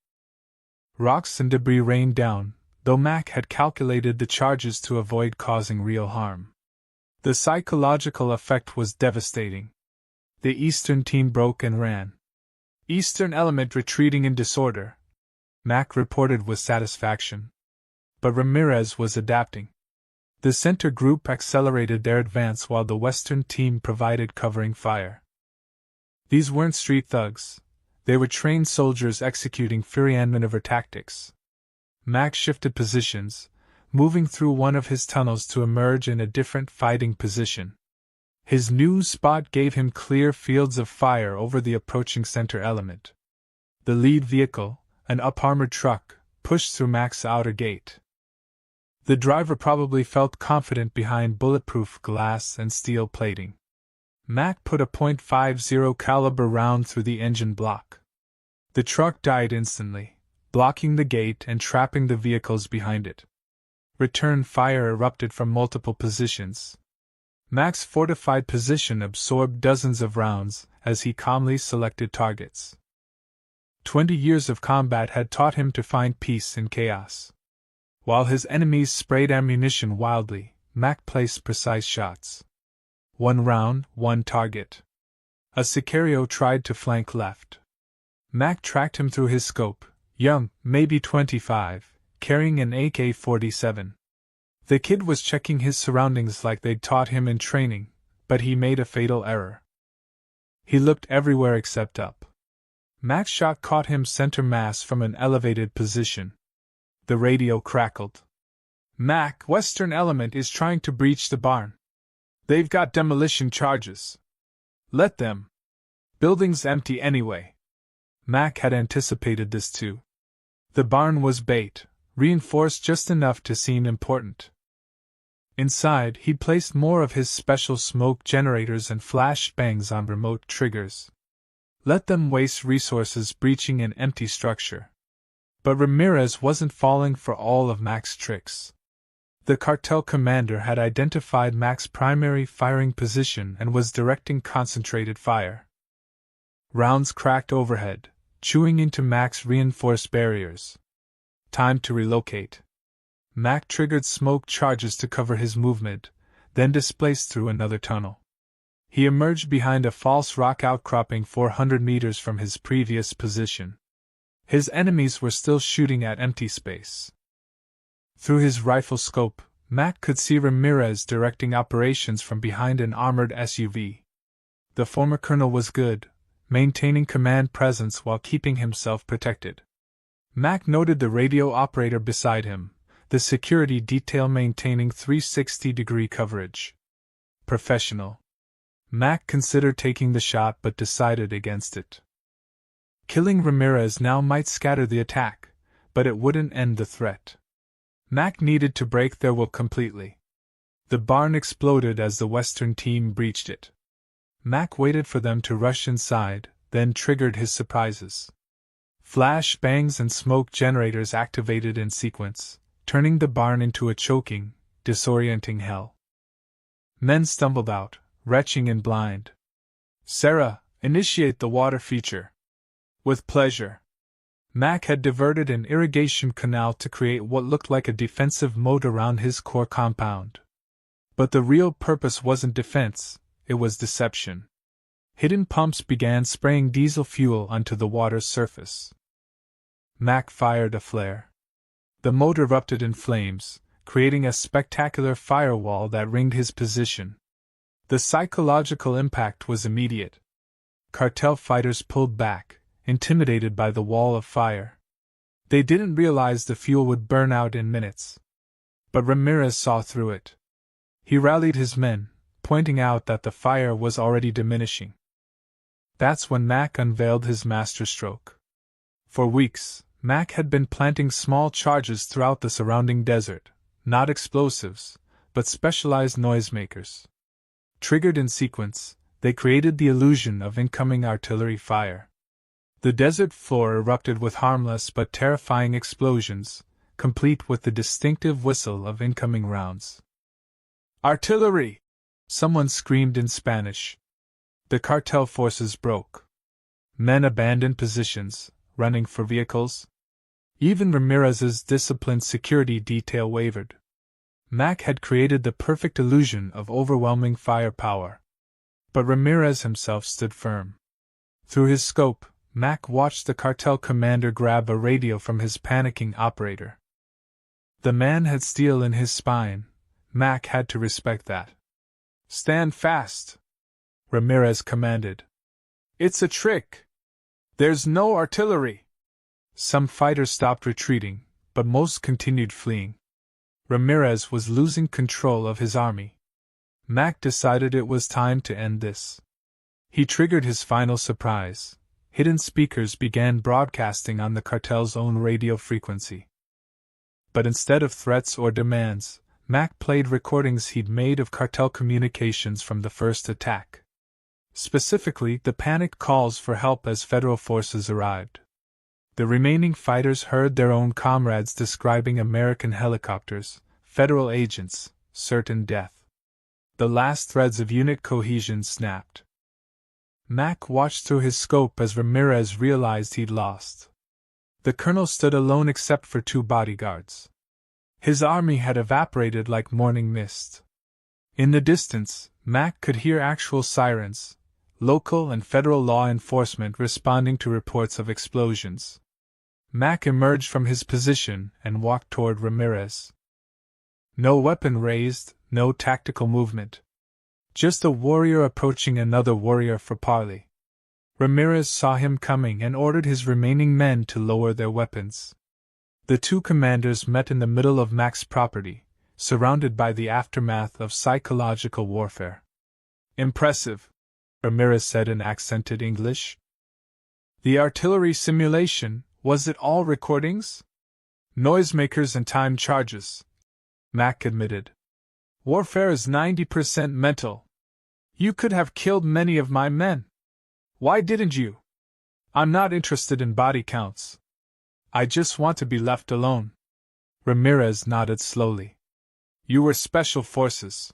Rocks and debris rained down, though Mac had calculated the charges to avoid causing real harm. The psychological effect was devastating. The Eastern team broke and ran. Eastern element retreating in disorder, Mac reported with satisfaction. But Ramirez was adapting. The center group accelerated their advance while the Western team provided covering fire. These weren't street thugs. They were trained soldiers executing Furian maneuver tactics. Mac shifted positions, moving through one of his tunnels to emerge in a different fighting position. His new spot gave him clear fields of fire over the approaching center element. The lead vehicle, an up-armored truck, pushed through Mac's outer gate. The driver probably felt confident behind bulletproof glass and steel plating. Mac put a .50 caliber round through the engine block. The truck died instantly, blocking the gate and trapping the vehicles behind it. Return fire erupted from multiple positions. Mac's fortified position absorbed dozens of rounds as he calmly selected targets. 20 years of combat had taught him to find peace in chaos. While his enemies sprayed ammunition wildly, Mac placed precise shots. One round, one target. A Sicario tried to flank left. Mac tracked him through his scope, young, maybe 25, carrying an AK-47. The kid was checking his surroundings like they'd taught him in training, but he made a fatal error. He looked everywhere except up. Mac's shot caught him center mass from an elevated position. The radio crackled. Mac, Western element is trying to breach the barn. They've got demolition charges. Let them. Building's empty anyway. Mac had anticipated this too. The barn was bait, reinforced just enough to seem important. Inside, he'd placed more of his special smoke generators and flash bangs on remote triggers. Let them waste resources breaching an empty structure. But Ramirez wasn't falling for all of Mac's tricks. The cartel commander had identified Mac's primary firing position and was directing concentrated fire. Rounds cracked overhead, chewing into Mac's reinforced barriers. Time to relocate. Mac triggered smoke charges to cover his movement, then displaced through another tunnel. He emerged behind a false rock outcropping 400 meters from his previous position. His enemies were still shooting at empty space. Through his rifle scope, Mac could see Ramirez directing operations from behind an armored SUV. The former colonel was good, maintaining command presence while keeping himself protected. Mac noted the radio operator beside him, the security detail maintaining 360-degree coverage. Professional. Mac considered taking the shot but decided against it. Killing Ramirez now might scatter the attack, but it wouldn't end the threat. Mac needed to break their will completely. The barn exploded as the Western team breached it. Mac waited for them to rush inside, then triggered his surprises. Flash bangs and smoke generators activated in sequence, turning the barn into a choking, disorienting hell. Men stumbled out, retching and blind. Sarah, initiate the water feature. With pleasure. Mac had diverted an irrigation canal to create what looked like a defensive moat around his core compound. But the real purpose wasn't defense, it was deception. Hidden pumps began spraying diesel fuel onto the water's surface. Mac fired a flare. The moat erupted in flames, creating a spectacular firewall that ringed his position. The psychological impact was immediate. Cartel fighters pulled back, intimidated by the wall of fire. They didn't realize the fuel would burn out in minutes. But Ramirez saw through it. He rallied his men, pointing out that the fire was already diminishing. That's when Mac unveiled his masterstroke. For weeks, Mac had been planting small charges throughout the surrounding desert, not explosives, but specialized noisemakers. Triggered in sequence, they created the illusion of incoming artillery fire. The desert floor erupted with harmless but terrifying explosions, complete with the distinctive whistle of incoming rounds. "Artillery!" someone screamed in Spanish. The cartel forces broke. Men abandoned positions, running for vehicles. Even Ramirez's disciplined security detail wavered. Mac had created the perfect illusion of overwhelming firepower. But Ramirez himself stood firm. Through his scope, Mac watched the cartel commander grab a radio from his panicking operator. The man had steel in his spine. Mac had to respect that. "Stand fast," Ramirez commanded. "It's a trick. There's no artillery." Some fighters stopped retreating, but most continued fleeing. Ramirez was losing control of his army. Mac decided it was time to end this. He triggered his final surprise. Hidden speakers began broadcasting on the cartel's own radio frequency. But instead of threats or demands, Mac played recordings he'd made of cartel communications from the first attack. Specifically, the panicked calls for help as federal forces arrived. The remaining fighters heard their own comrades describing American helicopters, federal agents, certain death. The last threads of unit cohesion snapped. Mac watched through his scope as Ramirez realized he'd lost. The colonel stood alone except for 2 bodyguards. His army had evaporated like morning mist. In the distance, Mac could hear actual sirens, local and federal law enforcement responding to reports of explosions. Mac emerged from his position and walked toward Ramirez. No weapon raised, no tactical movement. Just a warrior approaching another warrior for parley. Ramirez saw him coming and ordered his remaining men to lower their weapons. The 2 commanders met in the middle of Mac's property, surrounded by the aftermath of psychological warfare. "Impressive," Ramirez said in accented English. "The artillery simulation, was it all recordings?" "Noisemakers and time charges," Mac admitted. "Warfare is 90% mental. You could have killed many of my men. Why didn't you?" "I'm not interested in body counts. I just want to be left alone." Ramirez nodded slowly. "You were Special Forces."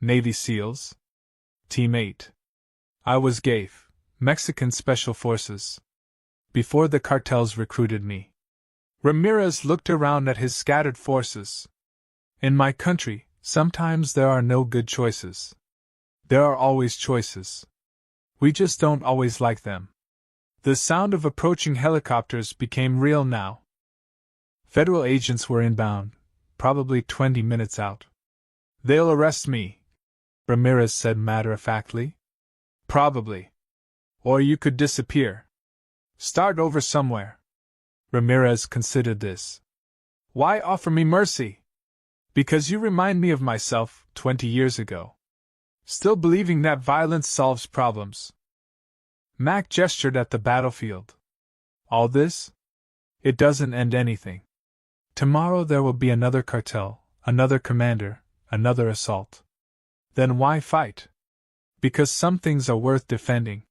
"Navy SEALs?" "Team 8. I was GAFE, Mexican Special Forces. Before the cartels recruited me." Ramirez looked around at his scattered forces. "In my country, sometimes there are no good choices. There are always choices. We just don't always like them." The sound of approaching helicopters became real now. Federal agents were inbound, probably 20 minutes out. "They'll arrest me," Ramirez said matter-of-factly. "Probably. Or you could disappear. Start over somewhere." Ramirez considered this. "Why offer me mercy?" "Because you remind me of myself, 20 years ago. Still believing that violence solves problems." Mac gestured at the battlefield. "All this? It doesn't end anything. Tomorrow there will be another cartel, another commander, another assault. Then why fight? Because some things are worth defending.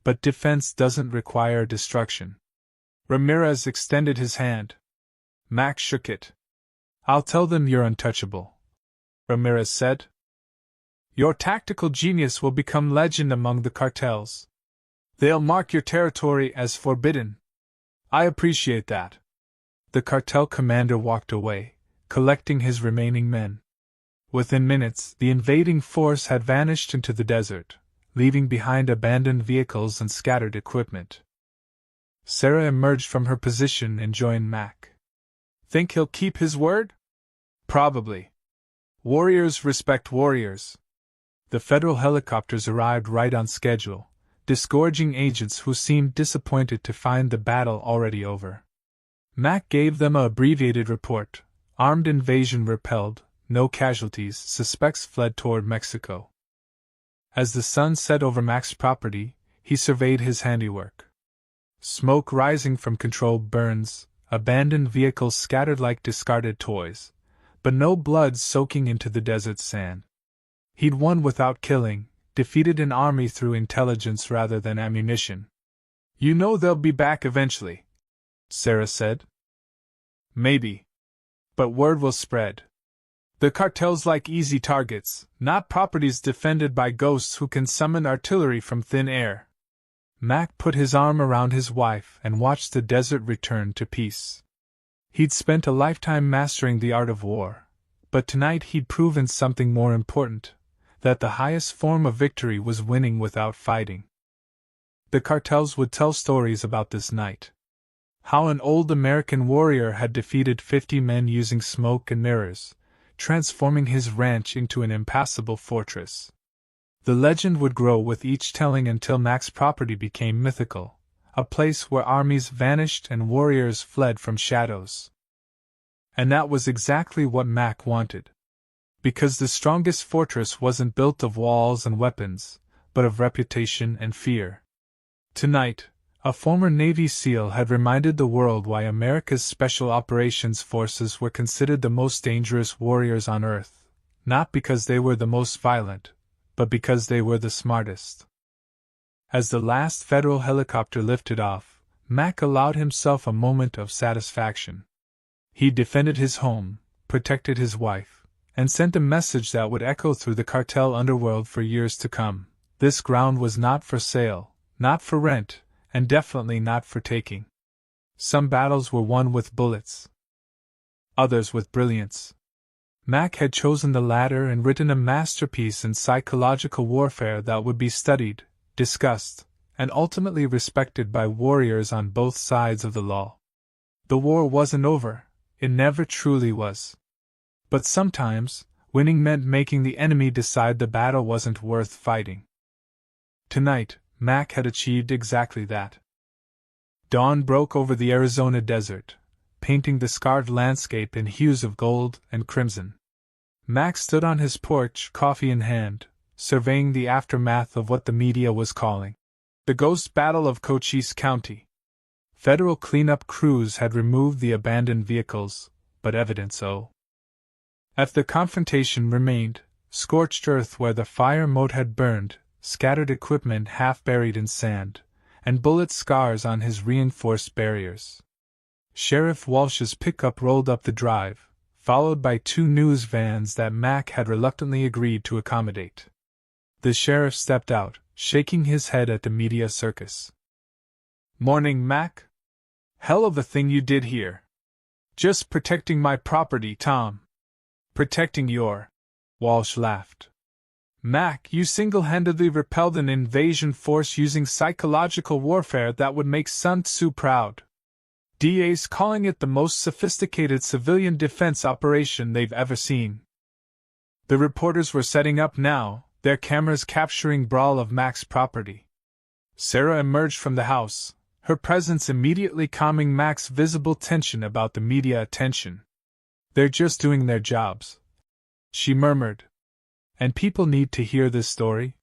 But defense doesn't require destruction." Ramirez extended his hand. Mac shook it. "I'll tell them you're untouchable," Ramirez said. "Your tactical genius will become legend among the cartels. They'll mark your territory as forbidden. I appreciate that." The cartel commander walked away, collecting his remaining men. Within minutes, the invading force had vanished into the desert, leaving behind abandoned vehicles and scattered equipment. Sarah emerged from her position and joined Mac. "Think he'll keep his word?" "Probably. Warriors respect warriors." The federal helicopters arrived right on schedule, disgorging agents who seemed disappointed to find the battle already over. Mac gave them an abbreviated report: armed invasion repelled, no casualties, suspects fled toward Mexico. As the sun set over Mac's property, he surveyed his handiwork. Smoke rising from controlled burns, abandoned vehicles scattered like discarded toys, but no blood soaking into the desert sand. He'd won without killing, defeated an army through intelligence rather than ammunition. "You know they'll be back eventually," Sarah said. "Maybe. But word will spread. The cartels like easy targets, not properties defended by ghosts who can summon artillery from thin air." Mac put his arm around his wife and watched the desert return to peace. He'd spent a lifetime mastering the art of war, but tonight he'd proven something more important, that the highest form of victory was winning without fighting. The cartels would tell stories about this night. How an old American warrior had defeated 50 men using smoke and mirrors, transforming his ranch into an impassable fortress. The legend would grow with each telling until Mac's property became mythical, a place where armies vanished and warriors fled from shadows. And that was exactly what Mac wanted. Because the strongest fortress wasn't built of walls and weapons, but of reputation and fear. Tonight, a former Navy SEAL had reminded the world why America's Special Operations Forces were considered the most dangerous warriors on Earth, not because they were the most violent, but because they were the smartest. As the last federal helicopter lifted off, Mac allowed himself a moment of satisfaction. He defended his home, protected his wife, and sent a message that would echo through the cartel underworld for years to come. This ground was not for sale, not for rent, and definitely not for taking. Some battles were won with bullets, others with brilliance. Mac had chosen the latter and written a masterpiece in psychological warfare that would be studied, discussed, and ultimately respected by warriors on both sides of the law. The war wasn't over, it never truly was. But sometimes, winning meant making the enemy decide the battle wasn't worth fighting. Tonight, Mac had achieved exactly that. Dawn broke over the Arizona desert, painting the scarred landscape in hues of gold and crimson. Mac stood on his porch, coffee in hand, surveying the aftermath of what the media was calling the Ghost Battle of Cochise County. Federal cleanup crews had removed the abandoned vehicles, but evidence of the confrontation remained, scorched earth where the fire mote had burned, scattered equipment half buried in sand, and bullet scars on his reinforced barriers. Sheriff Walsh's pickup rolled up the drive, followed by 2 news vans that Mac had reluctantly agreed to accommodate. The sheriff stepped out, shaking his head at the media circus. "Morning, Mac. Hell of a thing you did here. Just protecting my property, Tom." "Protecting your..." Walsh laughed. "Mac, you single-handedly repelled an invasion force using psychological warfare that would make Sun Tzu proud. DA's calling it the most sophisticated civilian defense operation they've ever seen." The reporters were setting up now, their cameras capturing brawl of Mac's property. Sarah emerged from the house, her presence immediately calming Mac's visible tension about the media attention. "They're just doing their jobs," she murmured. "And people need to hear this story."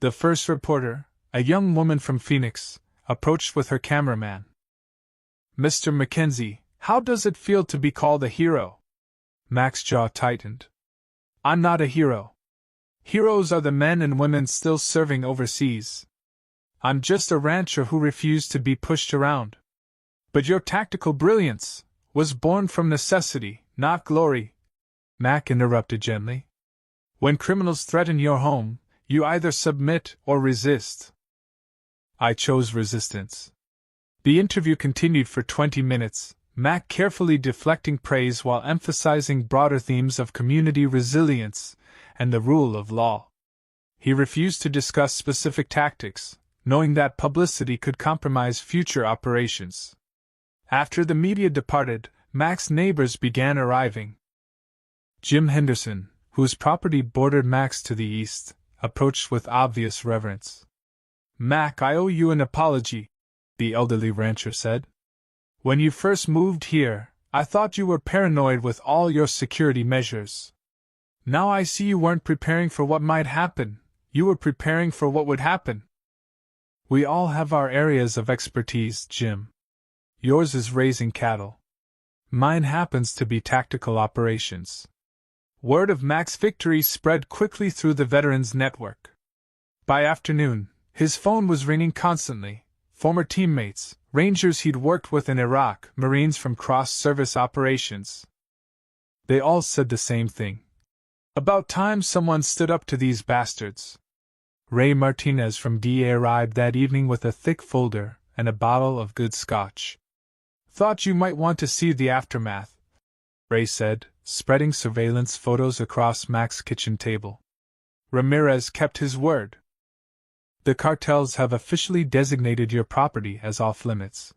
The first reporter, a young woman from Phoenix, approached with her cameraman. "Mr. Mackenzie, how does it feel to be called a hero?" Mac's jaw tightened. "I'm not a hero. Heroes are the men and women still serving overseas. I'm just a rancher who refused to be pushed around. But your tactical brilliance was born from necessity, not glory," Mac interrupted gently. "When criminals threaten your home, you either submit or resist." "I chose resistance." The interview continued for 20 minutes, Mac carefully deflecting praise while emphasizing broader themes of community resilience and the rule of law. He refused to discuss specific tactics, knowing that publicity could compromise future operations. After the media departed, Mac's neighbors began arriving. Jim Henderson, whose property bordered Mac's to the east, approached with obvious reverence. "Mac, I owe you an apology," the elderly rancher said. "When you first moved here, I thought you were paranoid with all your security measures. Now I see you weren't preparing for what might happen, you were preparing for what would happen." "We all have our areas of expertise, Jim. Yours is raising cattle. Mine happens to be tactical operations. Word of Mac's victory spread quickly through the veterans' network. By afternoon, his phone was ringing constantly. Former teammates, Rangers he'd worked with in Iraq, Marines from cross-service operations. They all said the same thing. About time someone stood up to these bastards. Ray Martinez from DA arrived that evening with a thick folder and a bottle of good scotch. Thought you might want to see the aftermath, Ray said, spreading surveillance photos across Mac's kitchen table. Ramirez kept his word. The cartels have officially designated your property as off-limits.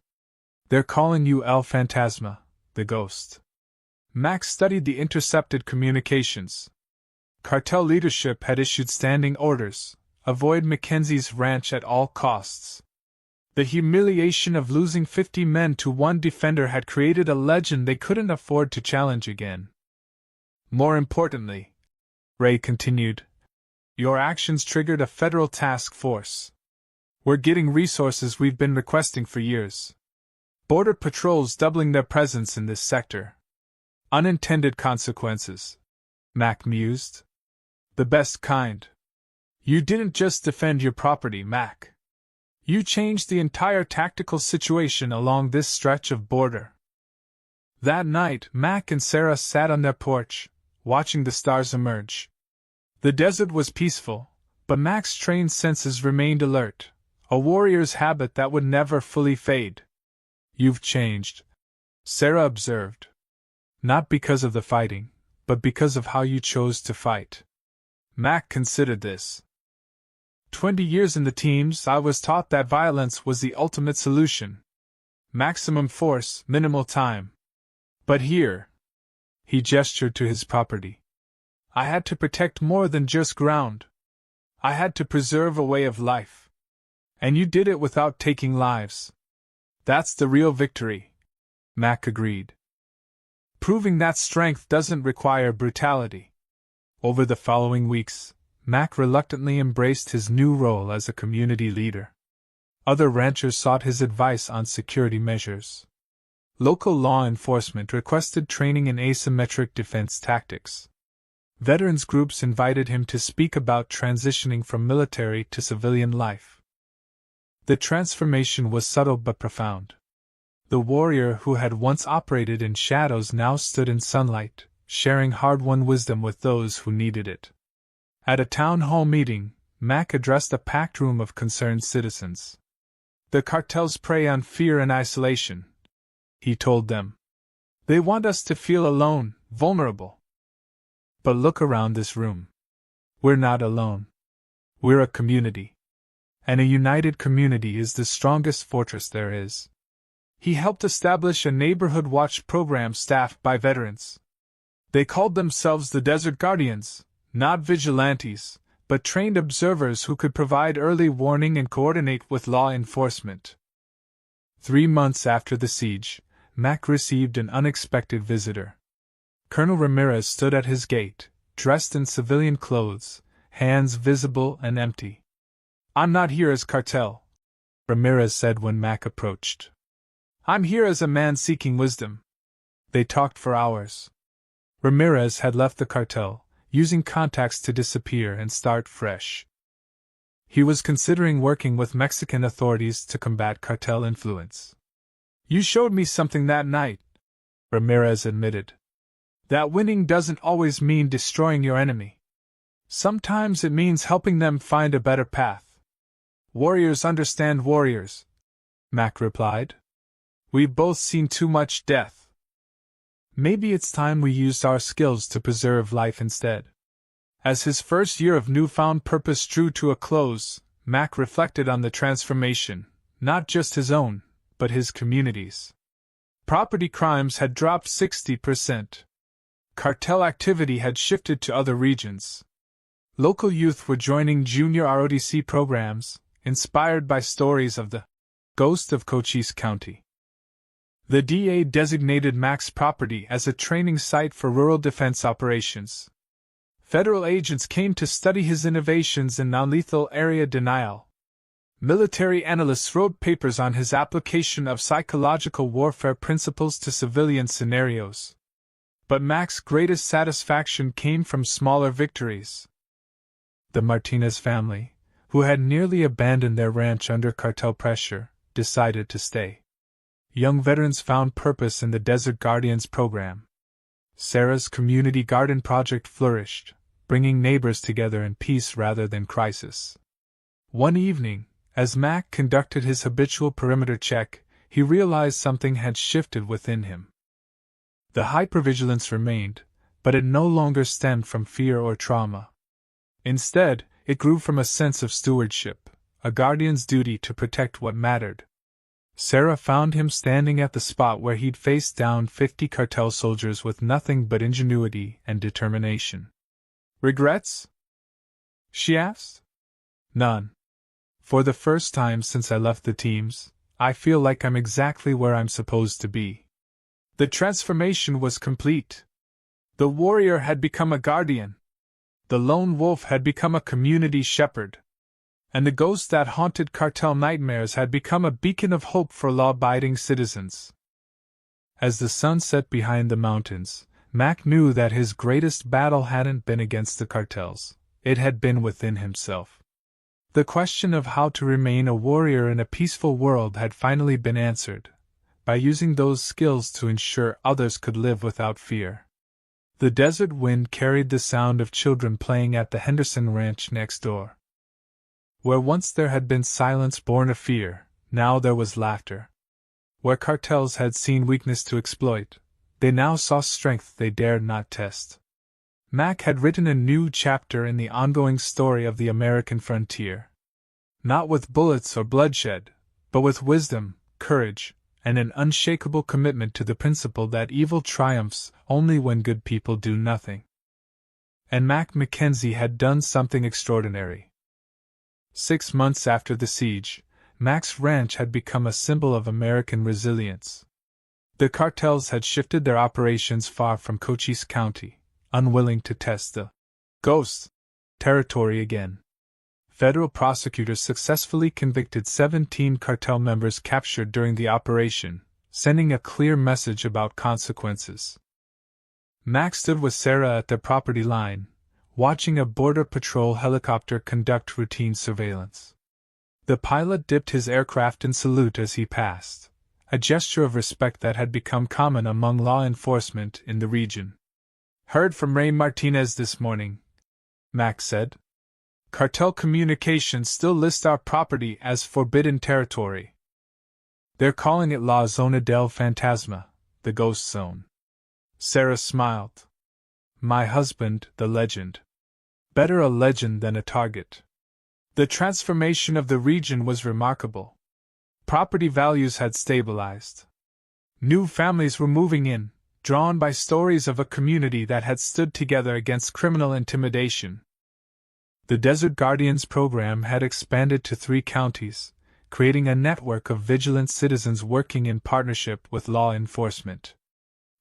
They're calling you El Fantasma, the ghost. Mac studied the intercepted communications. Cartel leadership had issued standing orders: avoid Mackenzie's ranch at all costs. The humiliation of losing 50 men to one defender had created a legend they couldn't afford to challenge again. More importantly, Ray continued, your actions triggered a federal task force. We're getting resources we've been requesting for years. Border patrols doubling their presence in this sector. Unintended consequences, Mac mused. The best kind. You didn't just defend your property, Mac. You changed the entire tactical situation along this stretch of border. That night, Mac and Sarah sat on their porch, watching the stars emerge. The desert was peaceful, but Mac's trained senses remained alert, a warrior's habit that would never fully fade. You've changed, Sarah observed. Not because of the fighting, but because of how you chose to fight. Mac considered this. 20 years in the teams, I was taught that violence was the ultimate solution. Maximum force, minimal time. But here, he gestured to his property, I had to protect more than just ground. I had to preserve a way of life. And you did it without taking lives. That's the real victory, Mac agreed. Proving that strength doesn't require brutality. Over the following weeks, Mac reluctantly embraced his new role as a community leader. Other ranchers sought his advice on security measures. Local law enforcement requested training in asymmetric defense tactics. Veterans groups invited him to speak about transitioning from military to civilian life. The transformation was subtle but profound. The warrior who had once operated in shadows now stood in sunlight, sharing hard-won wisdom with those who needed it. At a town hall meeting, Mac addressed a packed room of concerned citizens. The cartels prey on fear and isolation, he told them. They want us to feel alone, vulnerable. But look around this room. We're not alone. We're a community. And a united community is the strongest fortress there is. He helped establish a neighborhood watch program staffed by veterans. They called themselves the Desert Guardians, not vigilantes, but trained observers who could provide early warning and coordinate with law enforcement. 3 months after the siege, Mac received an unexpected visitor. Colonel Ramirez stood at his gate, dressed in civilian clothes, hands visible and empty. I'm not here as Cartel, Ramirez said when Mac approached. I'm here as a man seeking wisdom. They talked for hours. Ramirez had left the cartel, using contacts to disappear and start fresh. He was considering working with Mexican authorities to combat cartel influence. You showed me something that night, Ramirez admitted. That winning doesn't always mean destroying your enemy. Sometimes it means helping them find a better path. Warriors understand warriors, Mac replied. We've both seen too much death. Maybe it's time we used our skills to preserve life instead. As his first year of newfound purpose drew to a close, Mac reflected on the transformation, not just his own, but his community's. Property crimes had dropped 60%. Cartel activity had shifted to other regions. Local youth were joining junior ROTC programs, inspired by stories of the ghost of Cochise County. The DA designated Mac's property as a training site for rural defense operations. Federal agents came to study his innovations in non-lethal area denial. Military analysts wrote papers on his application of psychological warfare principles to civilian scenarios. But Mac's greatest satisfaction came from smaller victories. The Martinez family, who had nearly abandoned their ranch under cartel pressure, decided to stay. Young veterans found purpose in the Desert Guardians program. Sarah's community garden project flourished, bringing neighbors together in peace rather than crisis. One evening, as Mac conducted his habitual perimeter check, he realized something had shifted within him. The hypervigilance remained, but it no longer stemmed from fear or trauma. Instead, it grew from a sense of stewardship, a guardian's duty to protect what mattered. Sarah found him standing at the spot where he'd faced down 50 cartel soldiers with nothing but ingenuity and determination. "Regrets?" she asked. "None. For the first time since I left the teams, I feel like I'm exactly where I'm supposed to be." The transformation was complete. The warrior had become a guardian. The lone wolf had become a community shepherd. And the ghost that haunted cartel nightmares had become a beacon of hope for law-abiding citizens. As the sun set behind the mountains, Mac knew that his greatest battle hadn't been against the cartels, it had been within himself. The question of how to remain a warrior in a peaceful world had finally been answered, by using those skills to ensure others could live without fear. The desert wind carried the sound of children playing at the Henderson Ranch next door. Where once there had been silence born of fear, now there was laughter. Where cartels had seen weakness to exploit, they now saw strength they dared not test. Mac had written a new chapter in the ongoing story of the American frontier. Not with bullets or bloodshed, but with wisdom, courage, and an unshakable commitment to the principle that evil triumphs only when good people do nothing. And Mac Mackenzie had done something extraordinary. 6 months after the siege, Mac's ranch had become a symbol of American resilience. The cartels had shifted their operations far from Cochise County, unwilling to test the ghost territory again. Federal prosecutors successfully convicted 17 cartel members captured during the operation, sending a clear message about consequences. Mac stood with Sarah at their property line, watching a Border Patrol helicopter conduct routine surveillance. The pilot dipped his aircraft in salute as he passed, a gesture of respect that had become common among law enforcement in the region. "Heard from Ray Martinez this morning," Mac said. "Cartel communications still list our property as forbidden territory. They're calling it La Zona del Fantasma, the ghost zone." Sarah smiled. "My husband, the legend. Better a legend than a target." The transformation of the region was remarkable. Property values had stabilized. New families were moving in, drawn by stories of a community that had stood together against criminal intimidation. The Desert Guardians program had expanded to 3 counties, creating a network of vigilant citizens working in partnership with law enforcement.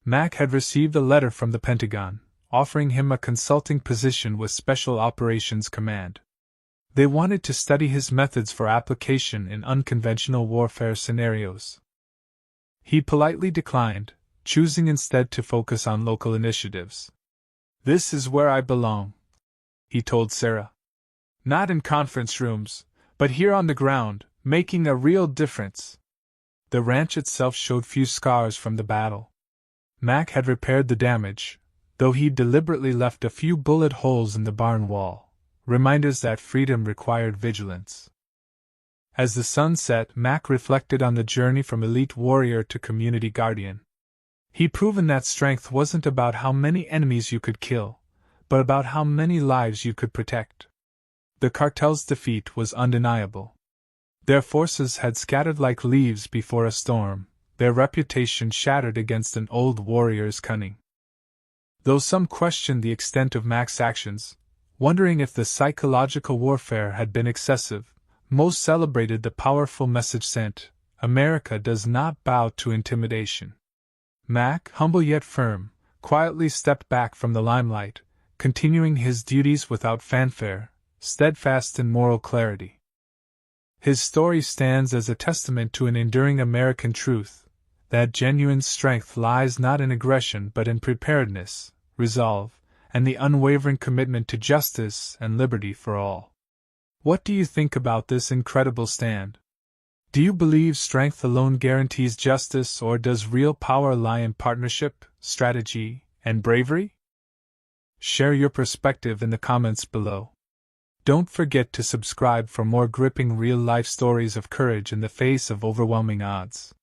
Mac had received a letter from the Pentagon, offering him a consulting position with Special Operations Command. They wanted to study his methods for application in unconventional warfare scenarios. He politely declined, choosing instead to focus on local initiatives. "This is where I belong," he told Sarah. "Not in conference rooms, but here on the ground, making a real difference." The ranch itself showed few scars from the battle. Mac had repaired the damage, though he'd deliberately left a few bullet holes in the barn wall, reminders that freedom required vigilance. As the sun set, Mac reflected on the journey from elite warrior to community guardian. He'd proven that strength wasn't about how many enemies you could kill, but about how many lives you could protect. The cartel's defeat was undeniable. Their forces had scattered like leaves before a storm, their reputation shattered against an old warrior's cunning. Though some questioned the extent of Mac's actions, wondering if the psychological warfare had been excessive, most celebrated the powerful message sent: America does not bow to intimidation. Mac, humble yet firm, quietly stepped back from the limelight, continuing his duties without fanfare, steadfast in moral clarity. His story stands as a testament to an enduring American truth, that genuine strength lies not in aggression but in preparedness, resolve, and the unwavering commitment to justice and liberty for all. What do you think about this incredible stand? Do you believe strength alone guarantees justice, or does real power lie in partnership, strategy, and bravery? Share your perspective in the comments below. Don't forget to subscribe for more gripping real-life stories of courage in the face of overwhelming odds.